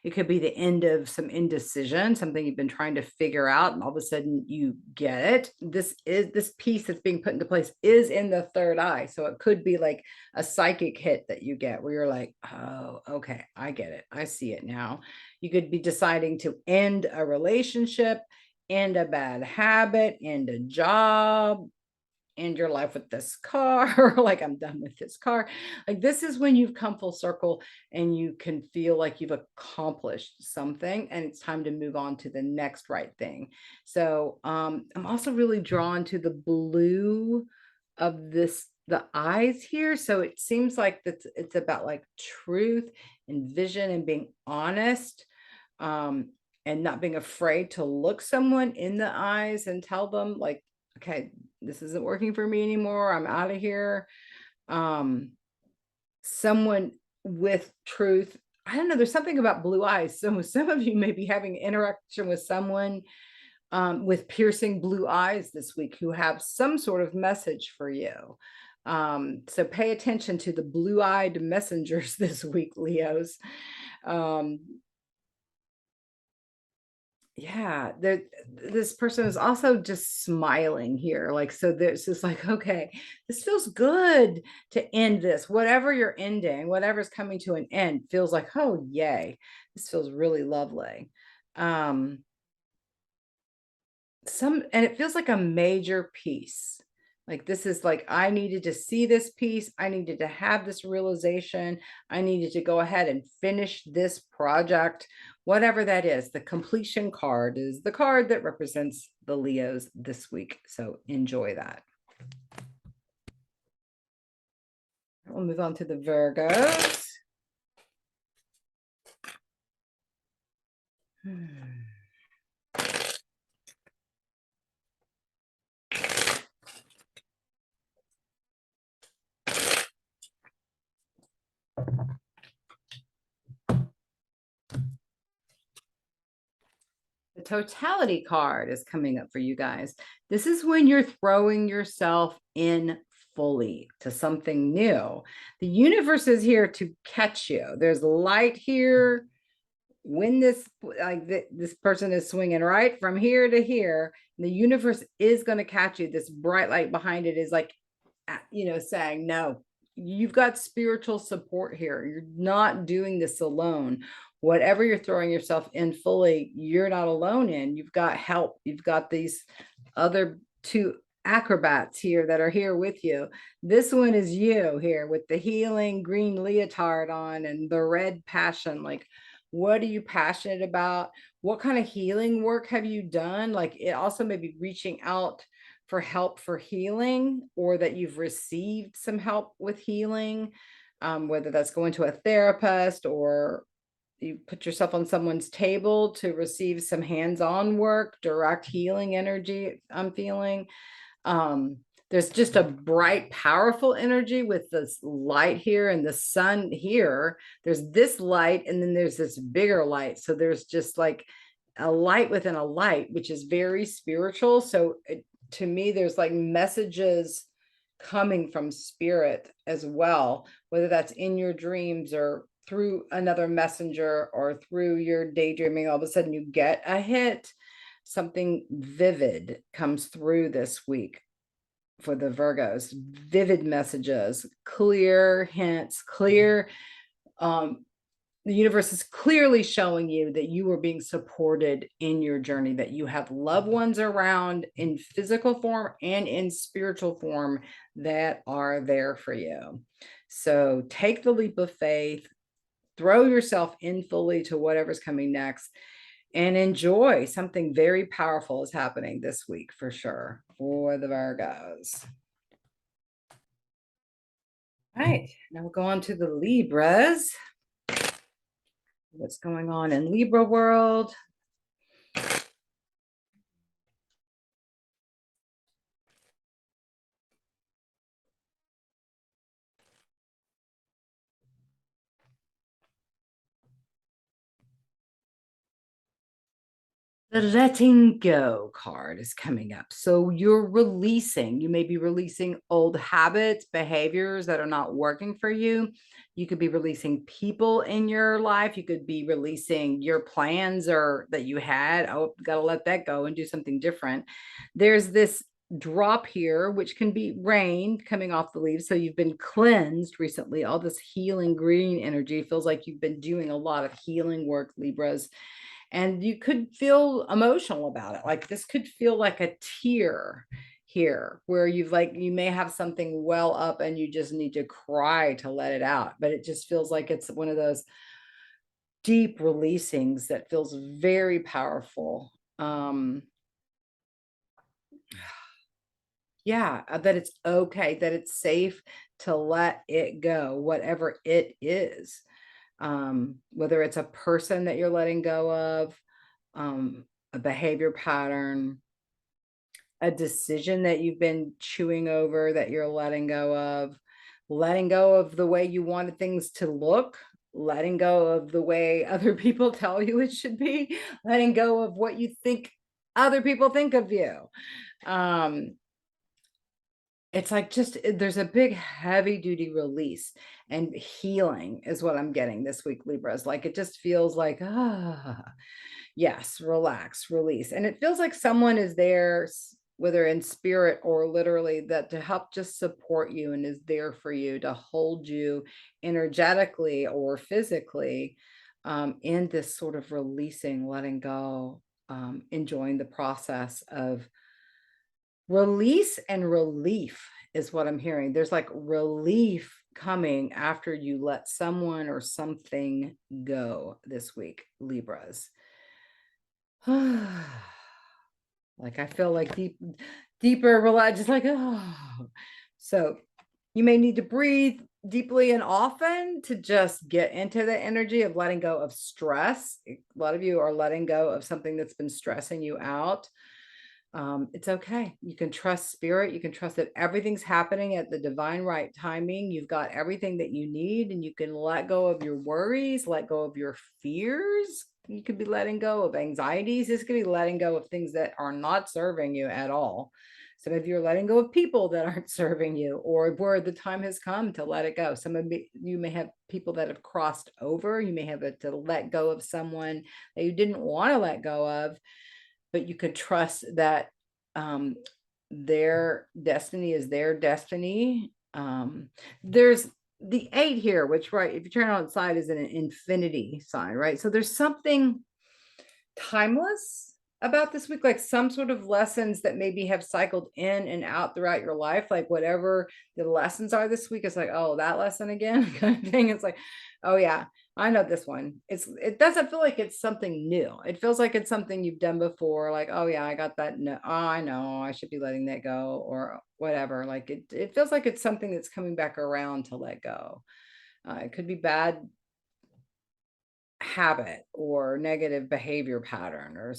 It could be the end of some indecision, something you've been trying to figure out, and all of a sudden you get it. This piece that's being put into place is in the third eye. So it could be like a psychic hit that you get where you're like, oh, okay, I get it. I see it now. You could be deciding to end a relationship, end a bad habit, end a job, end your life with this car. Like, I'm done with this car. Like, this is when you've come full circle and you can feel like you've accomplished something and it's time to move on to the next right thing. So I'm also really drawn to the blue of the eyes here. So it seems like it's about like truth and vision and being honest, and not being afraid to look someone in the eyes and tell them, like, okay, this isn't working for me anymore. I'm out of here. Someone with truth. I don't know. There's something about blue eyes. So some of you may be having interaction with someone with piercing blue eyes this week who have some sort of message for you. So pay attention to the blue-eyed messengers this week, Leos. Yeah, this person is also just smiling here. Like, so there's just like, okay, this feels good to end this. Whatever you're ending, whatever's coming to an end feels like, oh, yay. This feels really lovely. Um, and it feels like a major piece. Like, this is like, I needed to see this piece. I needed to have this realization. I needed to go ahead and finish this project, whatever that is. The completion card is the card that represents the Leos this week. So enjoy that. We'll move on to the Virgos. The totality card is coming up for you guys. This is when you're throwing yourself in fully to something new. The universe is here to catch you. There's light here. When this person is swinging right from here to here, the universe is going to catch you. This bright light behind it is like, saying, no, you've got spiritual support here. You're not doing this alone. Whatever you're throwing yourself in fully, you're not alone in. You've got help. You've got these other two acrobats here that are here with you. This one is you here with the healing green leotard on and the red passion. Like, what are you passionate about? What kind of healing work have you done? Like, it also may be reaching out for help for healing, or that you've received some help with healing, whether that's going to a therapist or you put yourself on someone's table to receive some hands-on work, direct healing energy I'm feeling. There's just a bright, powerful energy with this light here and the sun here. There's this light, and then there's this bigger light. So there's just like a light within a light, which is very spiritual. So to me, there's like messages coming from spirit as well, whether that's in your dreams or through another messenger or through your daydreaming. All of a sudden you get a hit. Something vivid comes through this week for the Virgos. Vivid messages, clear hints, clear. The universe is clearly showing you that you are being supported in your journey, that you have loved ones around in physical form and in spiritual form that are there for you. So take the leap of faith, throw yourself in fully to whatever's coming next, and enjoy. Something very powerful is happening this week for sure for the Virgos. All right, now we'll go on to the Libras. What's going on in Libra world? The letting go card is coming up. So you're releasing, you may be releasing old habits, behaviors that are not working for you. You could be releasing people in your life. You could be releasing your plans or that you had. Oh, got to let that go and do something different. There's this drop here, which can be rain coming off the leaves. So you've been cleansed recently. All this healing green energy feels like you've been doing a lot of healing work, Libras, and you could feel emotional about it. Like this could feel like a tear here where you've like you may have something well up and you just need to cry to let it out, but it just feels like it's one of those deep releasings that feels very powerful. Yeah, that it's okay, that it's safe to let it go, whatever it is. Whether it's a person that you're letting go of, a behavior pattern, a decision that you've been chewing over that you're letting go of the way you wanted things to look, letting go of the way other people tell you it should be, letting go of what you think other people think of you. Um, it's like just there's a big heavy duty release and healing is what I'm getting this week, Libras. Like it just feels like, yes, relax, release. And it feels like someone is there, whether in spirit or literally, that to help just support you and is there for you to hold you energetically or physically, in this sort of releasing, letting go, enjoying the process of release and relief is what I'm hearing. There's like relief coming after you let someone or something go this week, Libras. Like I feel like deeper, relax, just like, oh. So you may need to breathe deeply and often to just get into the energy of letting go of stress. A lot of you are letting go of something that's been stressing you out. It's okay. You can trust spirit. You can trust that everything's happening at the divine right timing. You've got everything that you need, and you can let go of your worries, let go of your fears. You could be letting go of anxieties. This could be letting go of things that are not serving you at all. Some of you are letting go of people that aren't serving you, or where the time has come to let it go. Some of you may have people that have crossed over. You may have to let go of someone that you didn't want to let go of, but you could trust that their destiny is their destiny. There's the 8 here, which, right, if you turn it on its side, is an infinity sign, right? So there's something timeless about this week, like some sort of lessons that maybe have cycled in and out throughout your life, like whatever the lessons are this week, it's like, oh, that lesson again kind of thing. It's like, oh yeah, I know this one. It doesn't feel like it's something new. It feels like it's something you've done before, like, oh yeah, I got that. No, oh, I know I should be letting that go or whatever. Like it feels like it's something that's coming back around to let go. It could be bad habit or negative behavior pattern, or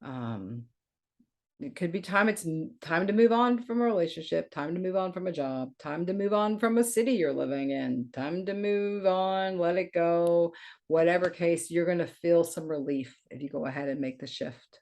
um it could be time. It's time to move on from a relationship, time to move on from a job, time to move on from a city you're living in, time to move on, let it go. Whatever case, you're going to feel some relief if you go ahead and make the shift.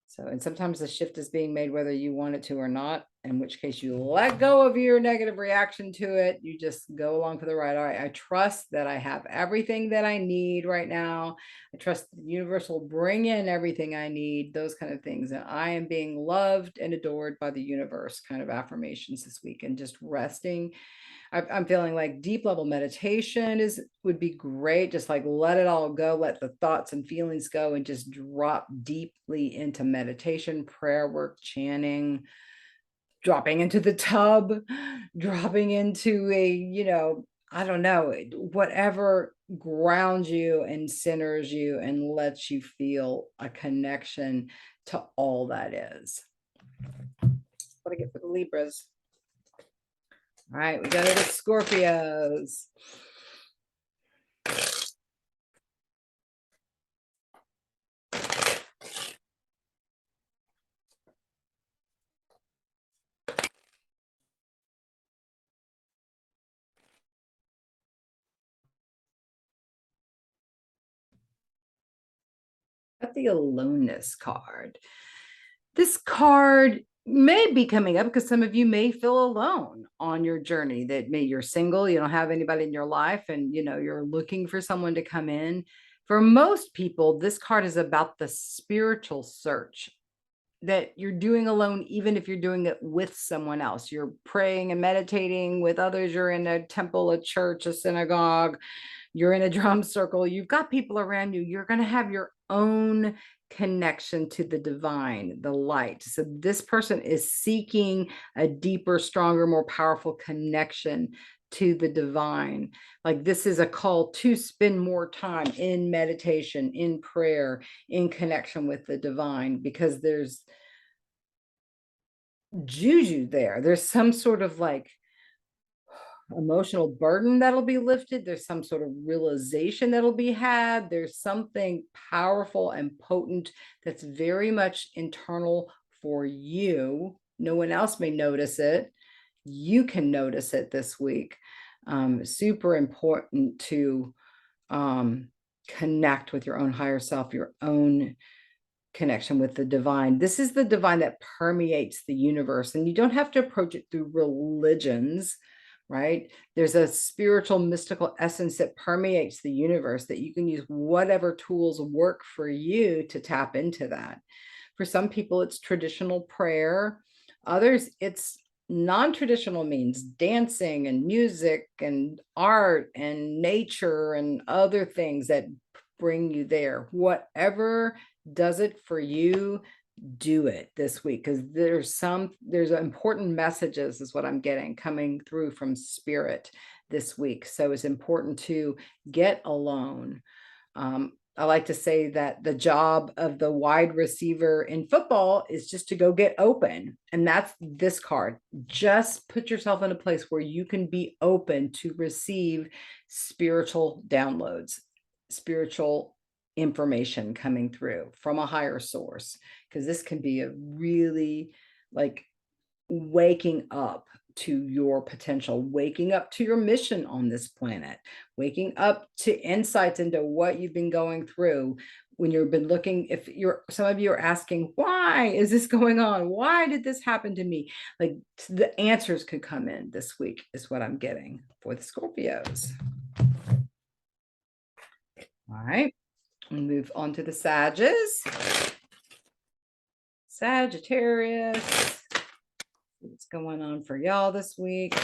So, and sometimes the shift is being made whether you want it to or not, in which case you let go of your negative reaction to it. You just go along for the ride. All right, I trust that I have everything that I need right now. I trust the universe will bring in everything I need, those kind of things. And I am being loved and adored by the universe, kind of affirmations this week, and just resting. I'm feeling like deep level meditation would be great. Just like let it all go, let the thoughts and feelings go, and just drop deeply into meditation, prayer work, chanting, dropping into the tub, dropping into I don't know, whatever grounds you and centers you and lets you feel a connection to all that is. What I get for the Libras. All right, we go to the Scorpios. got the aloneness card. This card may be coming up because some of you may feel alone on your journey, that you're single, you don't have anybody in your life, and you're looking for someone to come in. For most people, this card is about the spiritual search that you're doing alone, even if you're doing it with someone else. You're praying and meditating with others. You're in a temple, a church, a synagogue, you're in a drum circle. You've got people around you. You're going to have your own connection to the divine, the light. So this person is seeking a deeper, stronger, more powerful connection to the divine. Like, this is a call to spend more time in meditation, in prayer, in connection with the divine, because there's juju there. There's some sort of like emotional burden that'll be lifted. There's some sort of realization that'll be had. There's something powerful and potent that's very much internal for you. No one else may notice it. You can notice it this week. Super important to connect with your own higher self, your own connection with the divine. This is the divine that permeates the universe, and you don't have to approach it through religions, right? There's a spiritual, mystical essence that permeates the universe that you can use whatever tools work for you to tap into that. For some people, it's traditional prayer. Others, it's non-traditional means, dancing and music and art and nature and other things that bring you there. Whatever does it for you, do it this week, because there's important messages, is what I'm getting, coming through from spirit this week. So it's important to get alone. I like to say that the job of the wide receiver in football is just to go get open. And that's this card. Just put yourself in a place where you can be open to receive spiritual downloads, spiritual information coming through from a higher source, because this can be a really like waking up to your potential, waking up to your mission on this planet, waking up to insights into what you've been going through when you've been looking. If some of you are asking, why is this going on? Why did this happen to me? Like, the answers could come in this week, is what I'm getting for the Scorpios. All right. We'll move on to the Sages. Sagittarius. What's going on for y'all this week?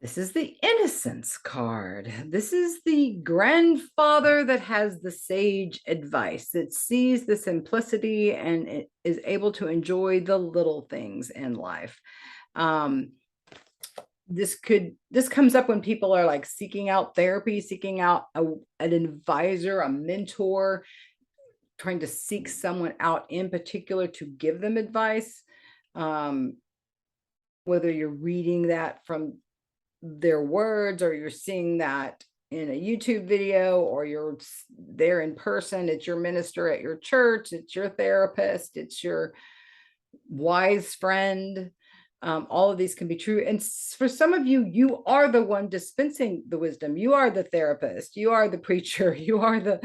This is the Innocence card. This is the grandfather that has the sage advice, that sees the simplicity and it is able to enjoy the little things in life. This comes up when people are like seeking out therapy, seeking out an advisor, a mentor, trying to seek someone out in particular to give them advice. Whether you're reading that from their words, or you're seeing that in a YouTube video, or you're there in person, it's your minister at your church, it's your therapist, it's your wise friend. All of these can be true. And for some of you, you are the one dispensing the wisdom. You are the therapist, you are the preacher, you are the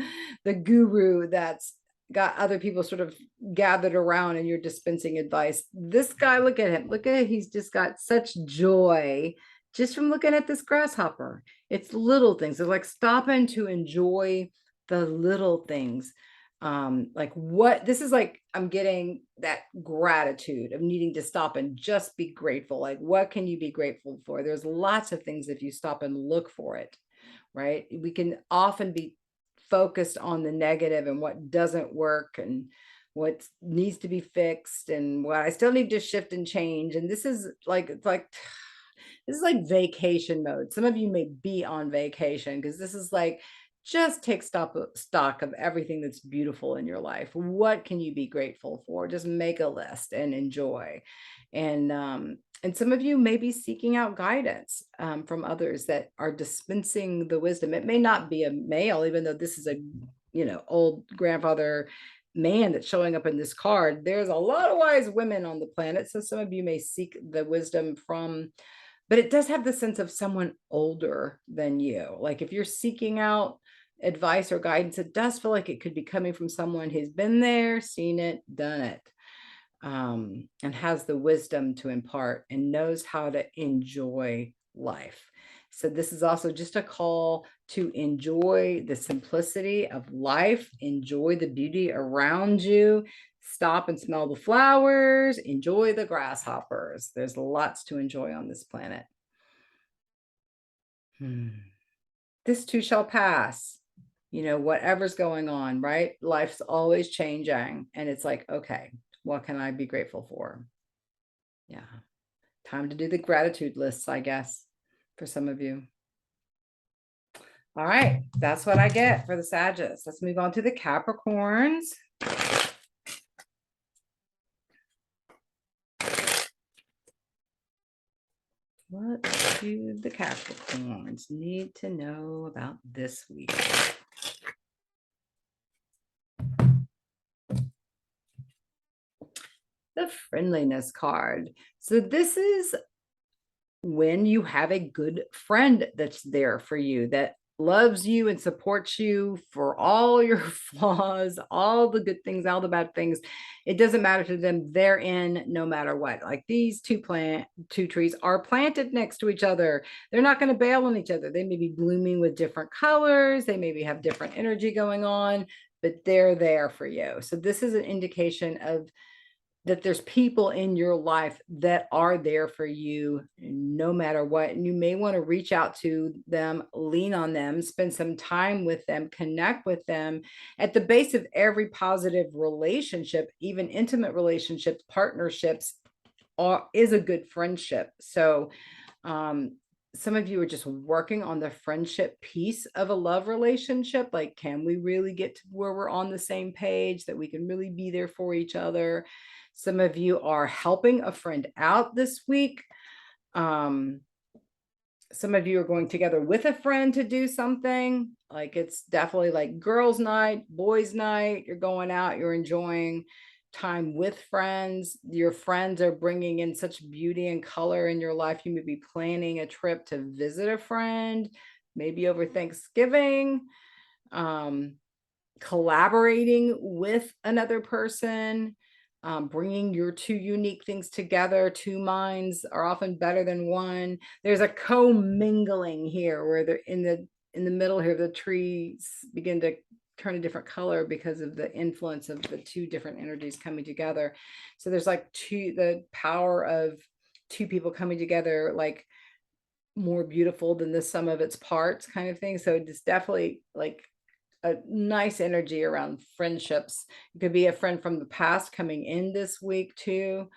guru that's got other people sort of gathered around, and you're dispensing advice. This guy, look at him, he's just got such joy just from looking at this grasshopper. It's little things. It's like stopping to enjoy the little things. Like, what this is like, I'm getting that gratitude of needing to stop and just be grateful. Like, what can you be grateful for? There's lots of things if you stop and look for it, right? We can often be focused on the negative and what doesn't work and what needs to be fixed and what I still need to shift and change. And this is like, this is like vacation mode. Some of you may be on vacation, because this is like, just take stock of everything that's beautiful in your life. What can you be grateful for? Just make a list and enjoy. And some of you may be seeking out guidance from others that are dispensing the wisdom. It may not be a male, even though this is a old grandfather man that's showing up in this card, there's a lot of wise women on the planet. So some of you may seek the wisdom from, but it does have the sense of someone older than you. Like if you're seeking out advice or guidance, it does feel like it could be coming from someone who's been there, seen it, done it, and has the wisdom to impart and knows how to enjoy life. So this is also just a call to enjoy the simplicity of life, enjoy the beauty around you, stop and smell the flowers, enjoy the grasshoppers. There's lots to enjoy on this planet. This too shall pass. You know, whatever's going on, right? Life's always changing. And it's like, okay, what can I be grateful for? Yeah. Time to do the gratitude lists, I guess, for some of you. All right. That's what I get for the Sagittarius. Let's move on to the Capricorns. What do the Capricorns need to know about this week? The friendliness card. So this is when you have a good friend that's there for you, that loves you and supports you for all your flaws, all the good things, all the bad things. It doesn't matter to them. They're in no matter what. Like these two trees are planted next to each other. They're not going to bail on each other. They may be blooming with different colors. They maybe have different energy going on, but they're there for you. So this is an indication of that there's people in your life that are there for you no matter what. And you may want to reach out to them, lean on them, spend some time with them, connect with them. At the base of every positive relationship, even intimate relationships, partnerships, is a good friendship. So some of you are just working on the friendship piece of a love relationship. Like, can we really get to where we're on the same page, that we can really be there for each other? Some of you are helping a friend out this week. Some of you are going together with a friend to do something. Like it's definitely like girls' night, boys' night. You're going out, you're enjoying time with friends. Your friends are bringing in such beauty and color in your life. You may be planning a trip to visit a friend, maybe over Thanksgiving, collaborating with another person. Bringing your two unique things together. Two minds are often better than one. There's a co-mingling here where they're in the middle here, the trees begin to turn a different color because of the influence of the two different energies coming together. So there's like the power of two people coming together, like more beautiful than the sum of its parts kind of thing. So it's definitely like a nice energy around friendships. It could be a friend from the past coming in this week too.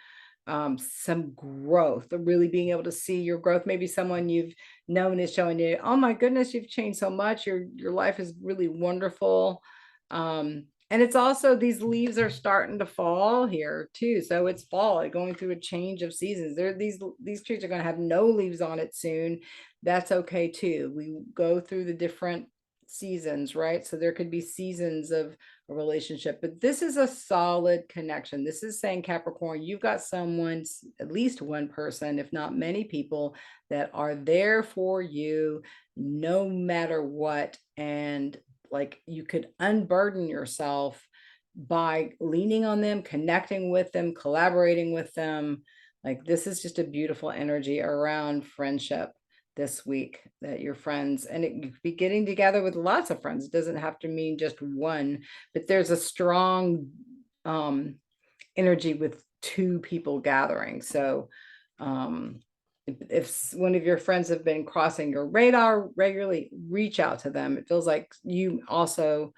Some growth, really being able to see your growth. Maybe someone you've known is showing you, oh my goodness, you've changed so much. Your life is really wonderful. And it's also, these leaves are starting to fall here too. So it's fall, going through a change of seasons. These trees are going to have no leaves on it soon. That's okay too. We go through the different seasons, right? So there could be seasons of a relationship, but this is a solid connection. This is saying, Capricorn, you've got someone, at least one person, if not many people, that are there for you no matter what. And like you could unburden yourself by leaning on them, connecting with them, collaborating with them. Like this is just a beautiful energy around friendship this week, that your friends, and you could be getting together with lots of friends. It doesn't have to mean just one, but there's a strong energy with two people gathering. So if one of your friends have been crossing your radar regularly, reach out to them. It feels like you also,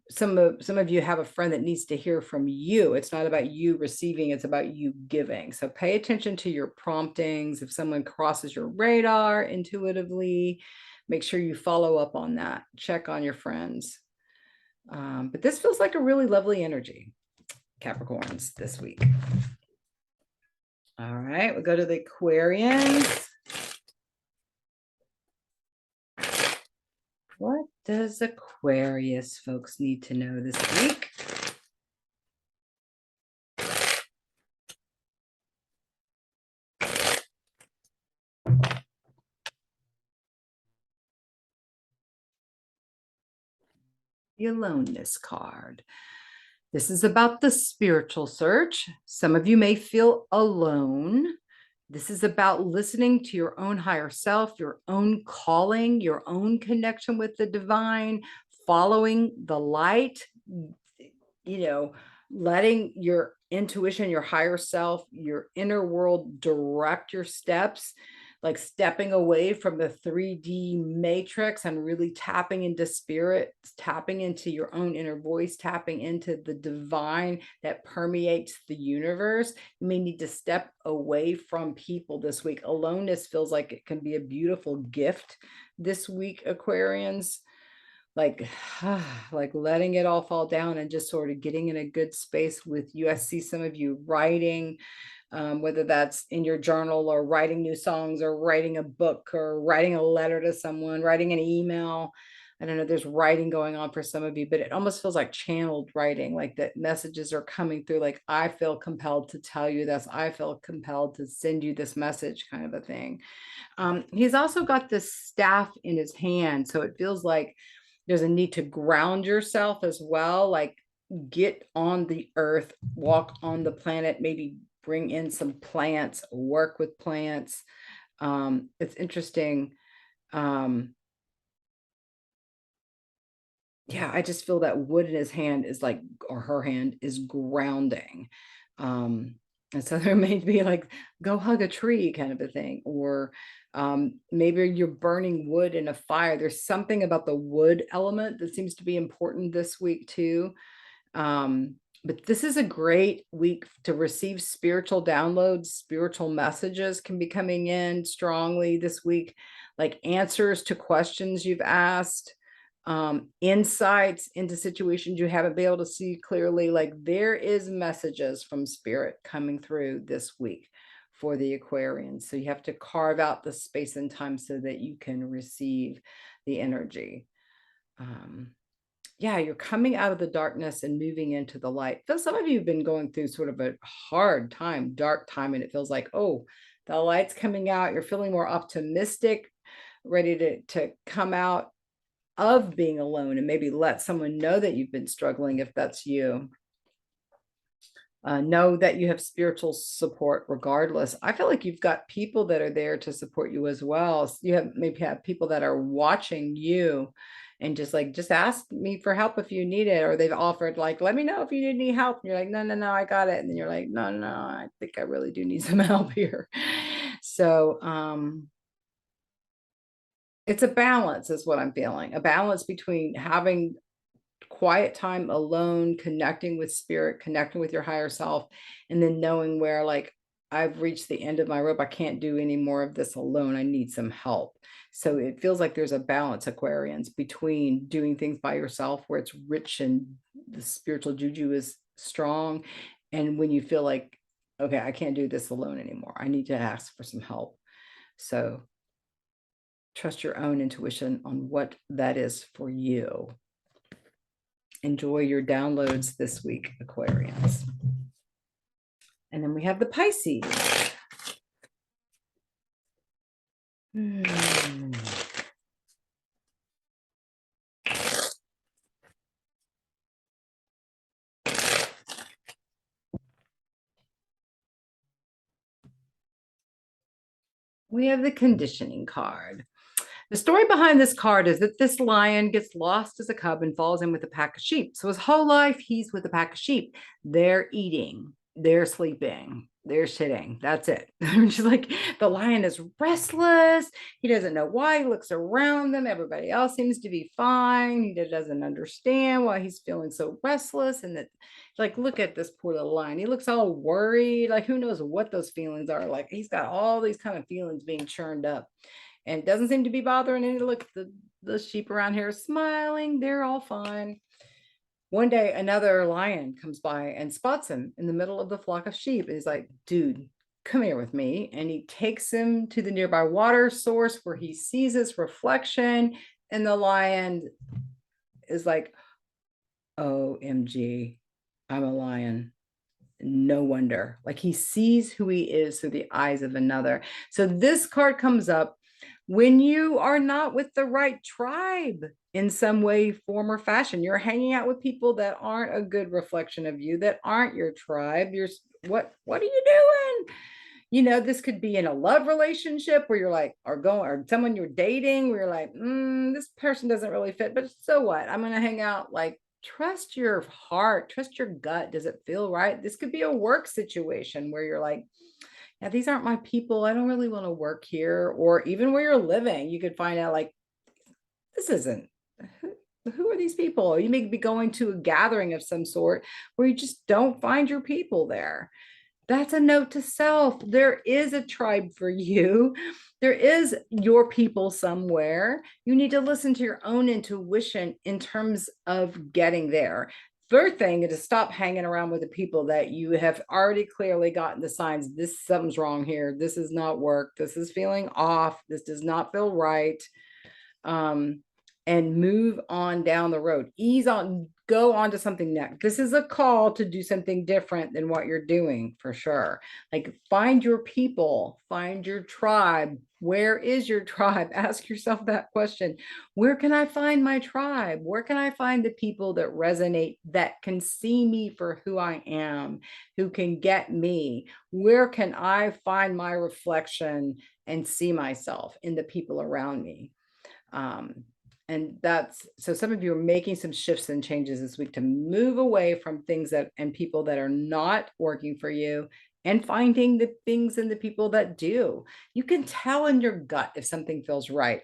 some of you have a friend that needs to hear from you. It's not about you receiving, it's about you giving. So pay attention to your promptings. If someone crosses your radar intuitively, make sure you follow up on that. Check on your friends. But this feels like a really lovely energy, Capricorns, this week. All right, we'll go to the Aquarians. What does Aquarius folks need to know this week? The aloneness card. This is about the spiritual search. Some of you may feel alone. This is about listening to your own higher self, your own calling, your own connection with the divine, following the light, letting your intuition, your higher self, your inner world direct your steps, like stepping away from the 3D matrix and really tapping into spirit, tapping into your own inner voice, tapping into the divine that permeates the universe. You may need to step away from people this week. Aloneness feels like it can be a beautiful gift this week, Aquarians. Like letting it all fall down and just sort of getting in a good space with you. I see some of you writing, whether that's in your journal or writing new songs or writing a book or writing a letter to someone, writing an email. I don't know, there's writing going on for some of you, but it almost feels like channeled writing, like that messages are coming through, like, I feel compelled to tell you this. I feel compelled to send you this message, kind of a thing. He's also got this staff in his hand. So it feels like there's a need to ground yourself as well, like get on the earth, walk on the planet, maybe bring in some plants, work with plants. It's interesting. Yeah, I just feel that wood in his hand is like, or her hand is grounding. And so there may be like, go hug a tree kind of a thing, or maybe you're burning wood in a fire. There's something about the wood element that seems to be important this week too. But this is a great week to receive spiritual downloads. Spiritual messages can be coming in strongly this week, like answers to questions you've asked, insights into situations you haven't been able to see clearly. Like there is messages from spirit coming through this week for the Aquarians. So you have to carve out the space and time so that you can receive the energy. Yeah, you're coming out of the darkness and moving into the light. So some of you have been going through sort of a hard time, dark time, and it feels like, oh, the light's coming out. You're feeling more optimistic, ready to come out of being alone and maybe let someone know that you've been struggling if that's you. Know that you have spiritual support regardless. I feel like you've got people that are there to support you as well. So you maybe have people that are watching you and just ask me for help if you need it, or they've offered like, let me know if you need any help. And you're like, no, I got it. And then you're like, no, I think I really do need some help here. So it's a balance is what I'm feeling, a balance between having quiet time alone, connecting with spirit, connecting with your higher self, and then knowing where like I've reached the end of my rope. I can't do any more of this alone. I need some help. So it feels like there's a balance, Aquarians, between doing things by yourself where it's rich and the spiritual juju is strong, and when you feel like, okay, I can't do this alone anymore. I need to ask for some help. So trust your own intuition on what that is for you. Enjoy your downloads this week, Aquarians. And then we have the Pisces. We have the conditioning card. The story behind this card is that this lion gets lost as a cub and falls in with a pack of sheep. So his whole life, he's with a pack of sheep. They're eating, they're sleeping, they're shitting. That's it. Just like the lion is restless. He doesn't know why. He looks around them. Everybody else seems to be fine. He doesn't understand why he's feeling so restless. And that, like, look at this poor little lion. He looks all worried. Like, who knows what those feelings are. Like, he's got all these kind of feelings being churned up. And it doesn't seem to be bothering any. Look, the sheep around here are smiling. They're all fine. One day, another lion comes by and spots him in the middle of the flock of sheep. He's like, dude, come here with me. And he takes him to the nearby water source where he sees his reflection. And the lion is like, OMG, I'm a lion. No wonder. Like he sees who he is through the eyes of another. So this card comes up when you are not with the right tribe, in some way, form, or fashion. You're hanging out with people that aren't a good reflection of you, that aren't your tribe. What are you doing? This could be in a love relationship where you're like, or someone you're dating where you're like, this person doesn't really fit, but so what? I'm going to hang out. Like, trust your heart, trust your gut. Does it feel right? This could be a work situation where you're like, yeah, these aren't my people. I don't really want to work here. Or even where you're living, you could find out like, this isn't, who are these people? You may be going to a gathering of some sort where you just don't find your people there. That's a note to self. There is a tribe for you. There is your people somewhere. You need to listen to your own intuition in terms of getting there. Third thing is to stop hanging around with the people that you have already clearly gotten the signs. Something's wrong here. This is not work. This is feeling off. This does not feel right. And move on down the road. Ease on, go on to something next. This is a call to do something different than what you're doing, for sure. Like, find your people, find your tribe. Where is your tribe? Ask yourself that question. Where can I find my tribe? Where can I find the people that resonate, that can see me for who I am, who can get me? Where can I find my reflection and see myself in the people around me? And so some of you are making some shifts and changes this week to move away from things and people that are not working for you, and finding the things and the people that do. You can tell in your gut if something feels right.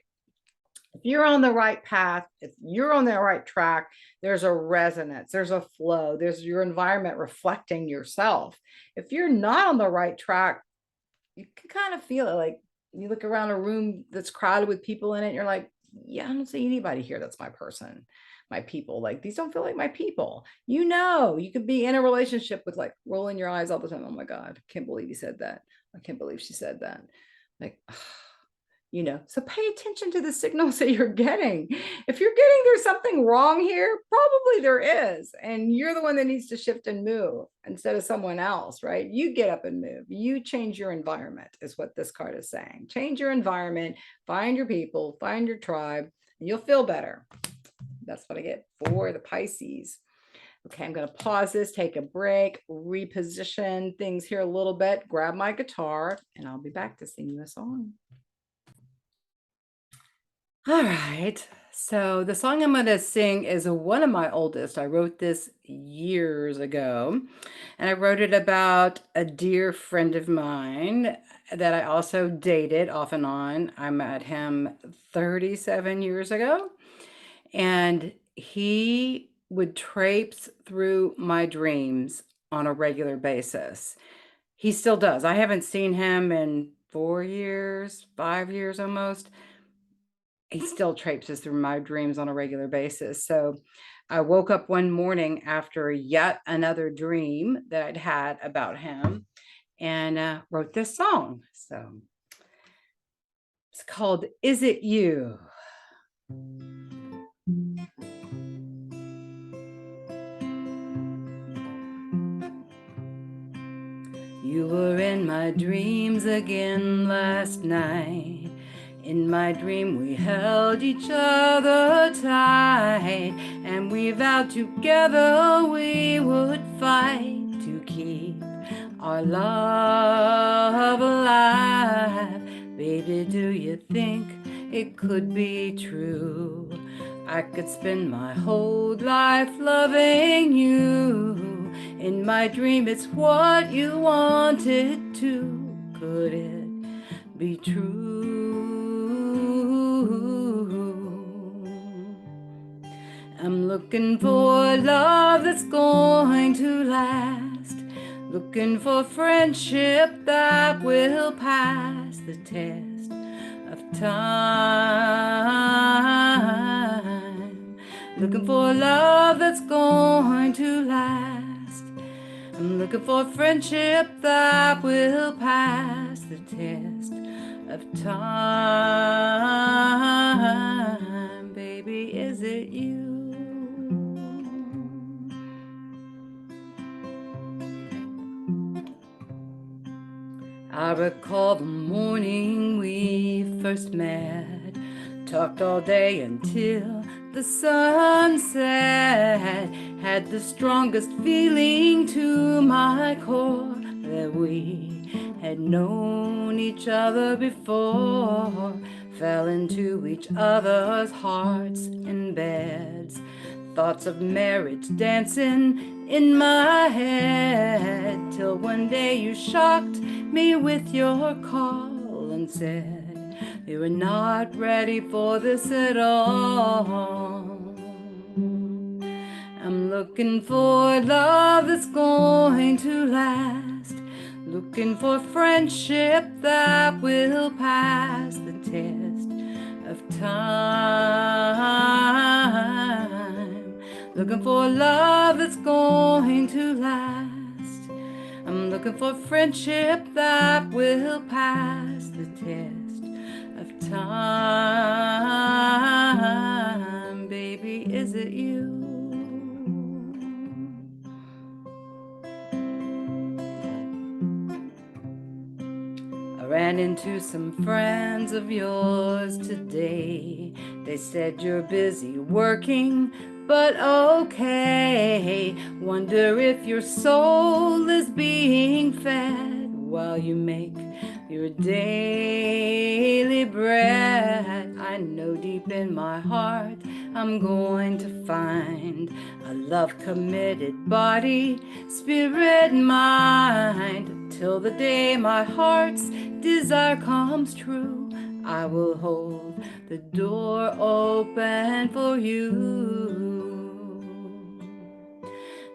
If you're on the right path, if you're on the right track, there's a resonance, there's a flow, there's your environment reflecting yourself. If you're not on the right track, you can kind of feel it. Like, you look around a room that's crowded with people in it, you're like, yeah, I don't see anybody here that's my person, my people. Like, these don't feel like my people. You could be in a relationship with, like, rolling your eyes all the time. Oh my God, I can't believe he said that. I can't believe she said that. Like, so pay attention to the signals that you're getting. If you're getting there's something wrong here, probably there is. And you're the one that needs to shift and move instead of someone else, right? You get up and move. You change your environment is what this card is saying. Change your environment, find your people, find your tribe, and you'll feel better. That's what I get for the Pisces. Okay, I'm going to pause this, take a break, reposition things here a little bit, grab my guitar, and I'll be back to sing you a song. All right. So the song I'm going to sing is one of my oldest. I wrote this years ago, and I wrote it about a dear friend of mine that I also dated off and on. I met him 37 years ago, and he would traipse through my dreams on a regular basis. He still does. I haven't seen him in 4 years, 5 years almost. He still traipses through my dreams on a regular basis. So I woke up one morning after yet another dream that I'd had about him, and wrote this song. So it's called Is It You? You were in my dreams again last night. In my dream we held each other tight, and we vowed together we would fight to keep our love alive. Baby, do you think it could be true? I could spend my whole life loving you. In my dream it's what you wanted to. Could it be true? I'm looking for love that's going to last, looking for friendship that will pass the test of time, looking for love that's going to last. I'm looking for friendship that will pass the test of time. Baby, is it you? I recall the morning we first met, talked all day until The sunset had the strongest feeling to my core that we had known each other before, fell into each other's hearts and beds. Thoughts of marriage dancing in my head, till one day you shocked me with your call and said you were not ready for this at all. I'm looking for love that's going to last, looking for friendship that will pass the test of time. Looking for love that's going to last. I'm looking for friendship that will pass the test of time. Baby, is it you? I ran into some friends of yours today. They said you're busy working, but okay. Wonder if your soul is being fed while you make your daily bread. I know deep in my heart I'm going to find a love-committed body, spirit, mind. Till the day my heart's desire comes true, I will hold the door open for you.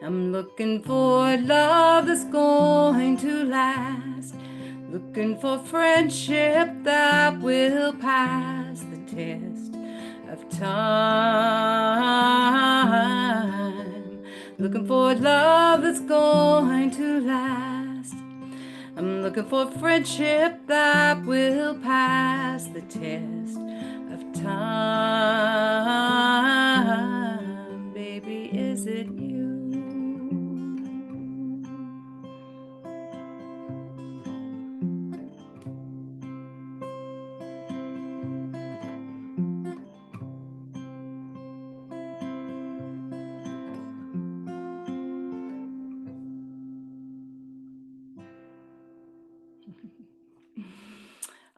I'm looking for love that's going to last, looking for friendship that will pass the test of time. Looking for love that's going to last. I'm looking for friendship that will pass the test of time. Baby, is it you?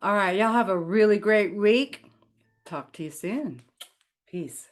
All right, y'all have a really great week. Talk to you soon. Peace.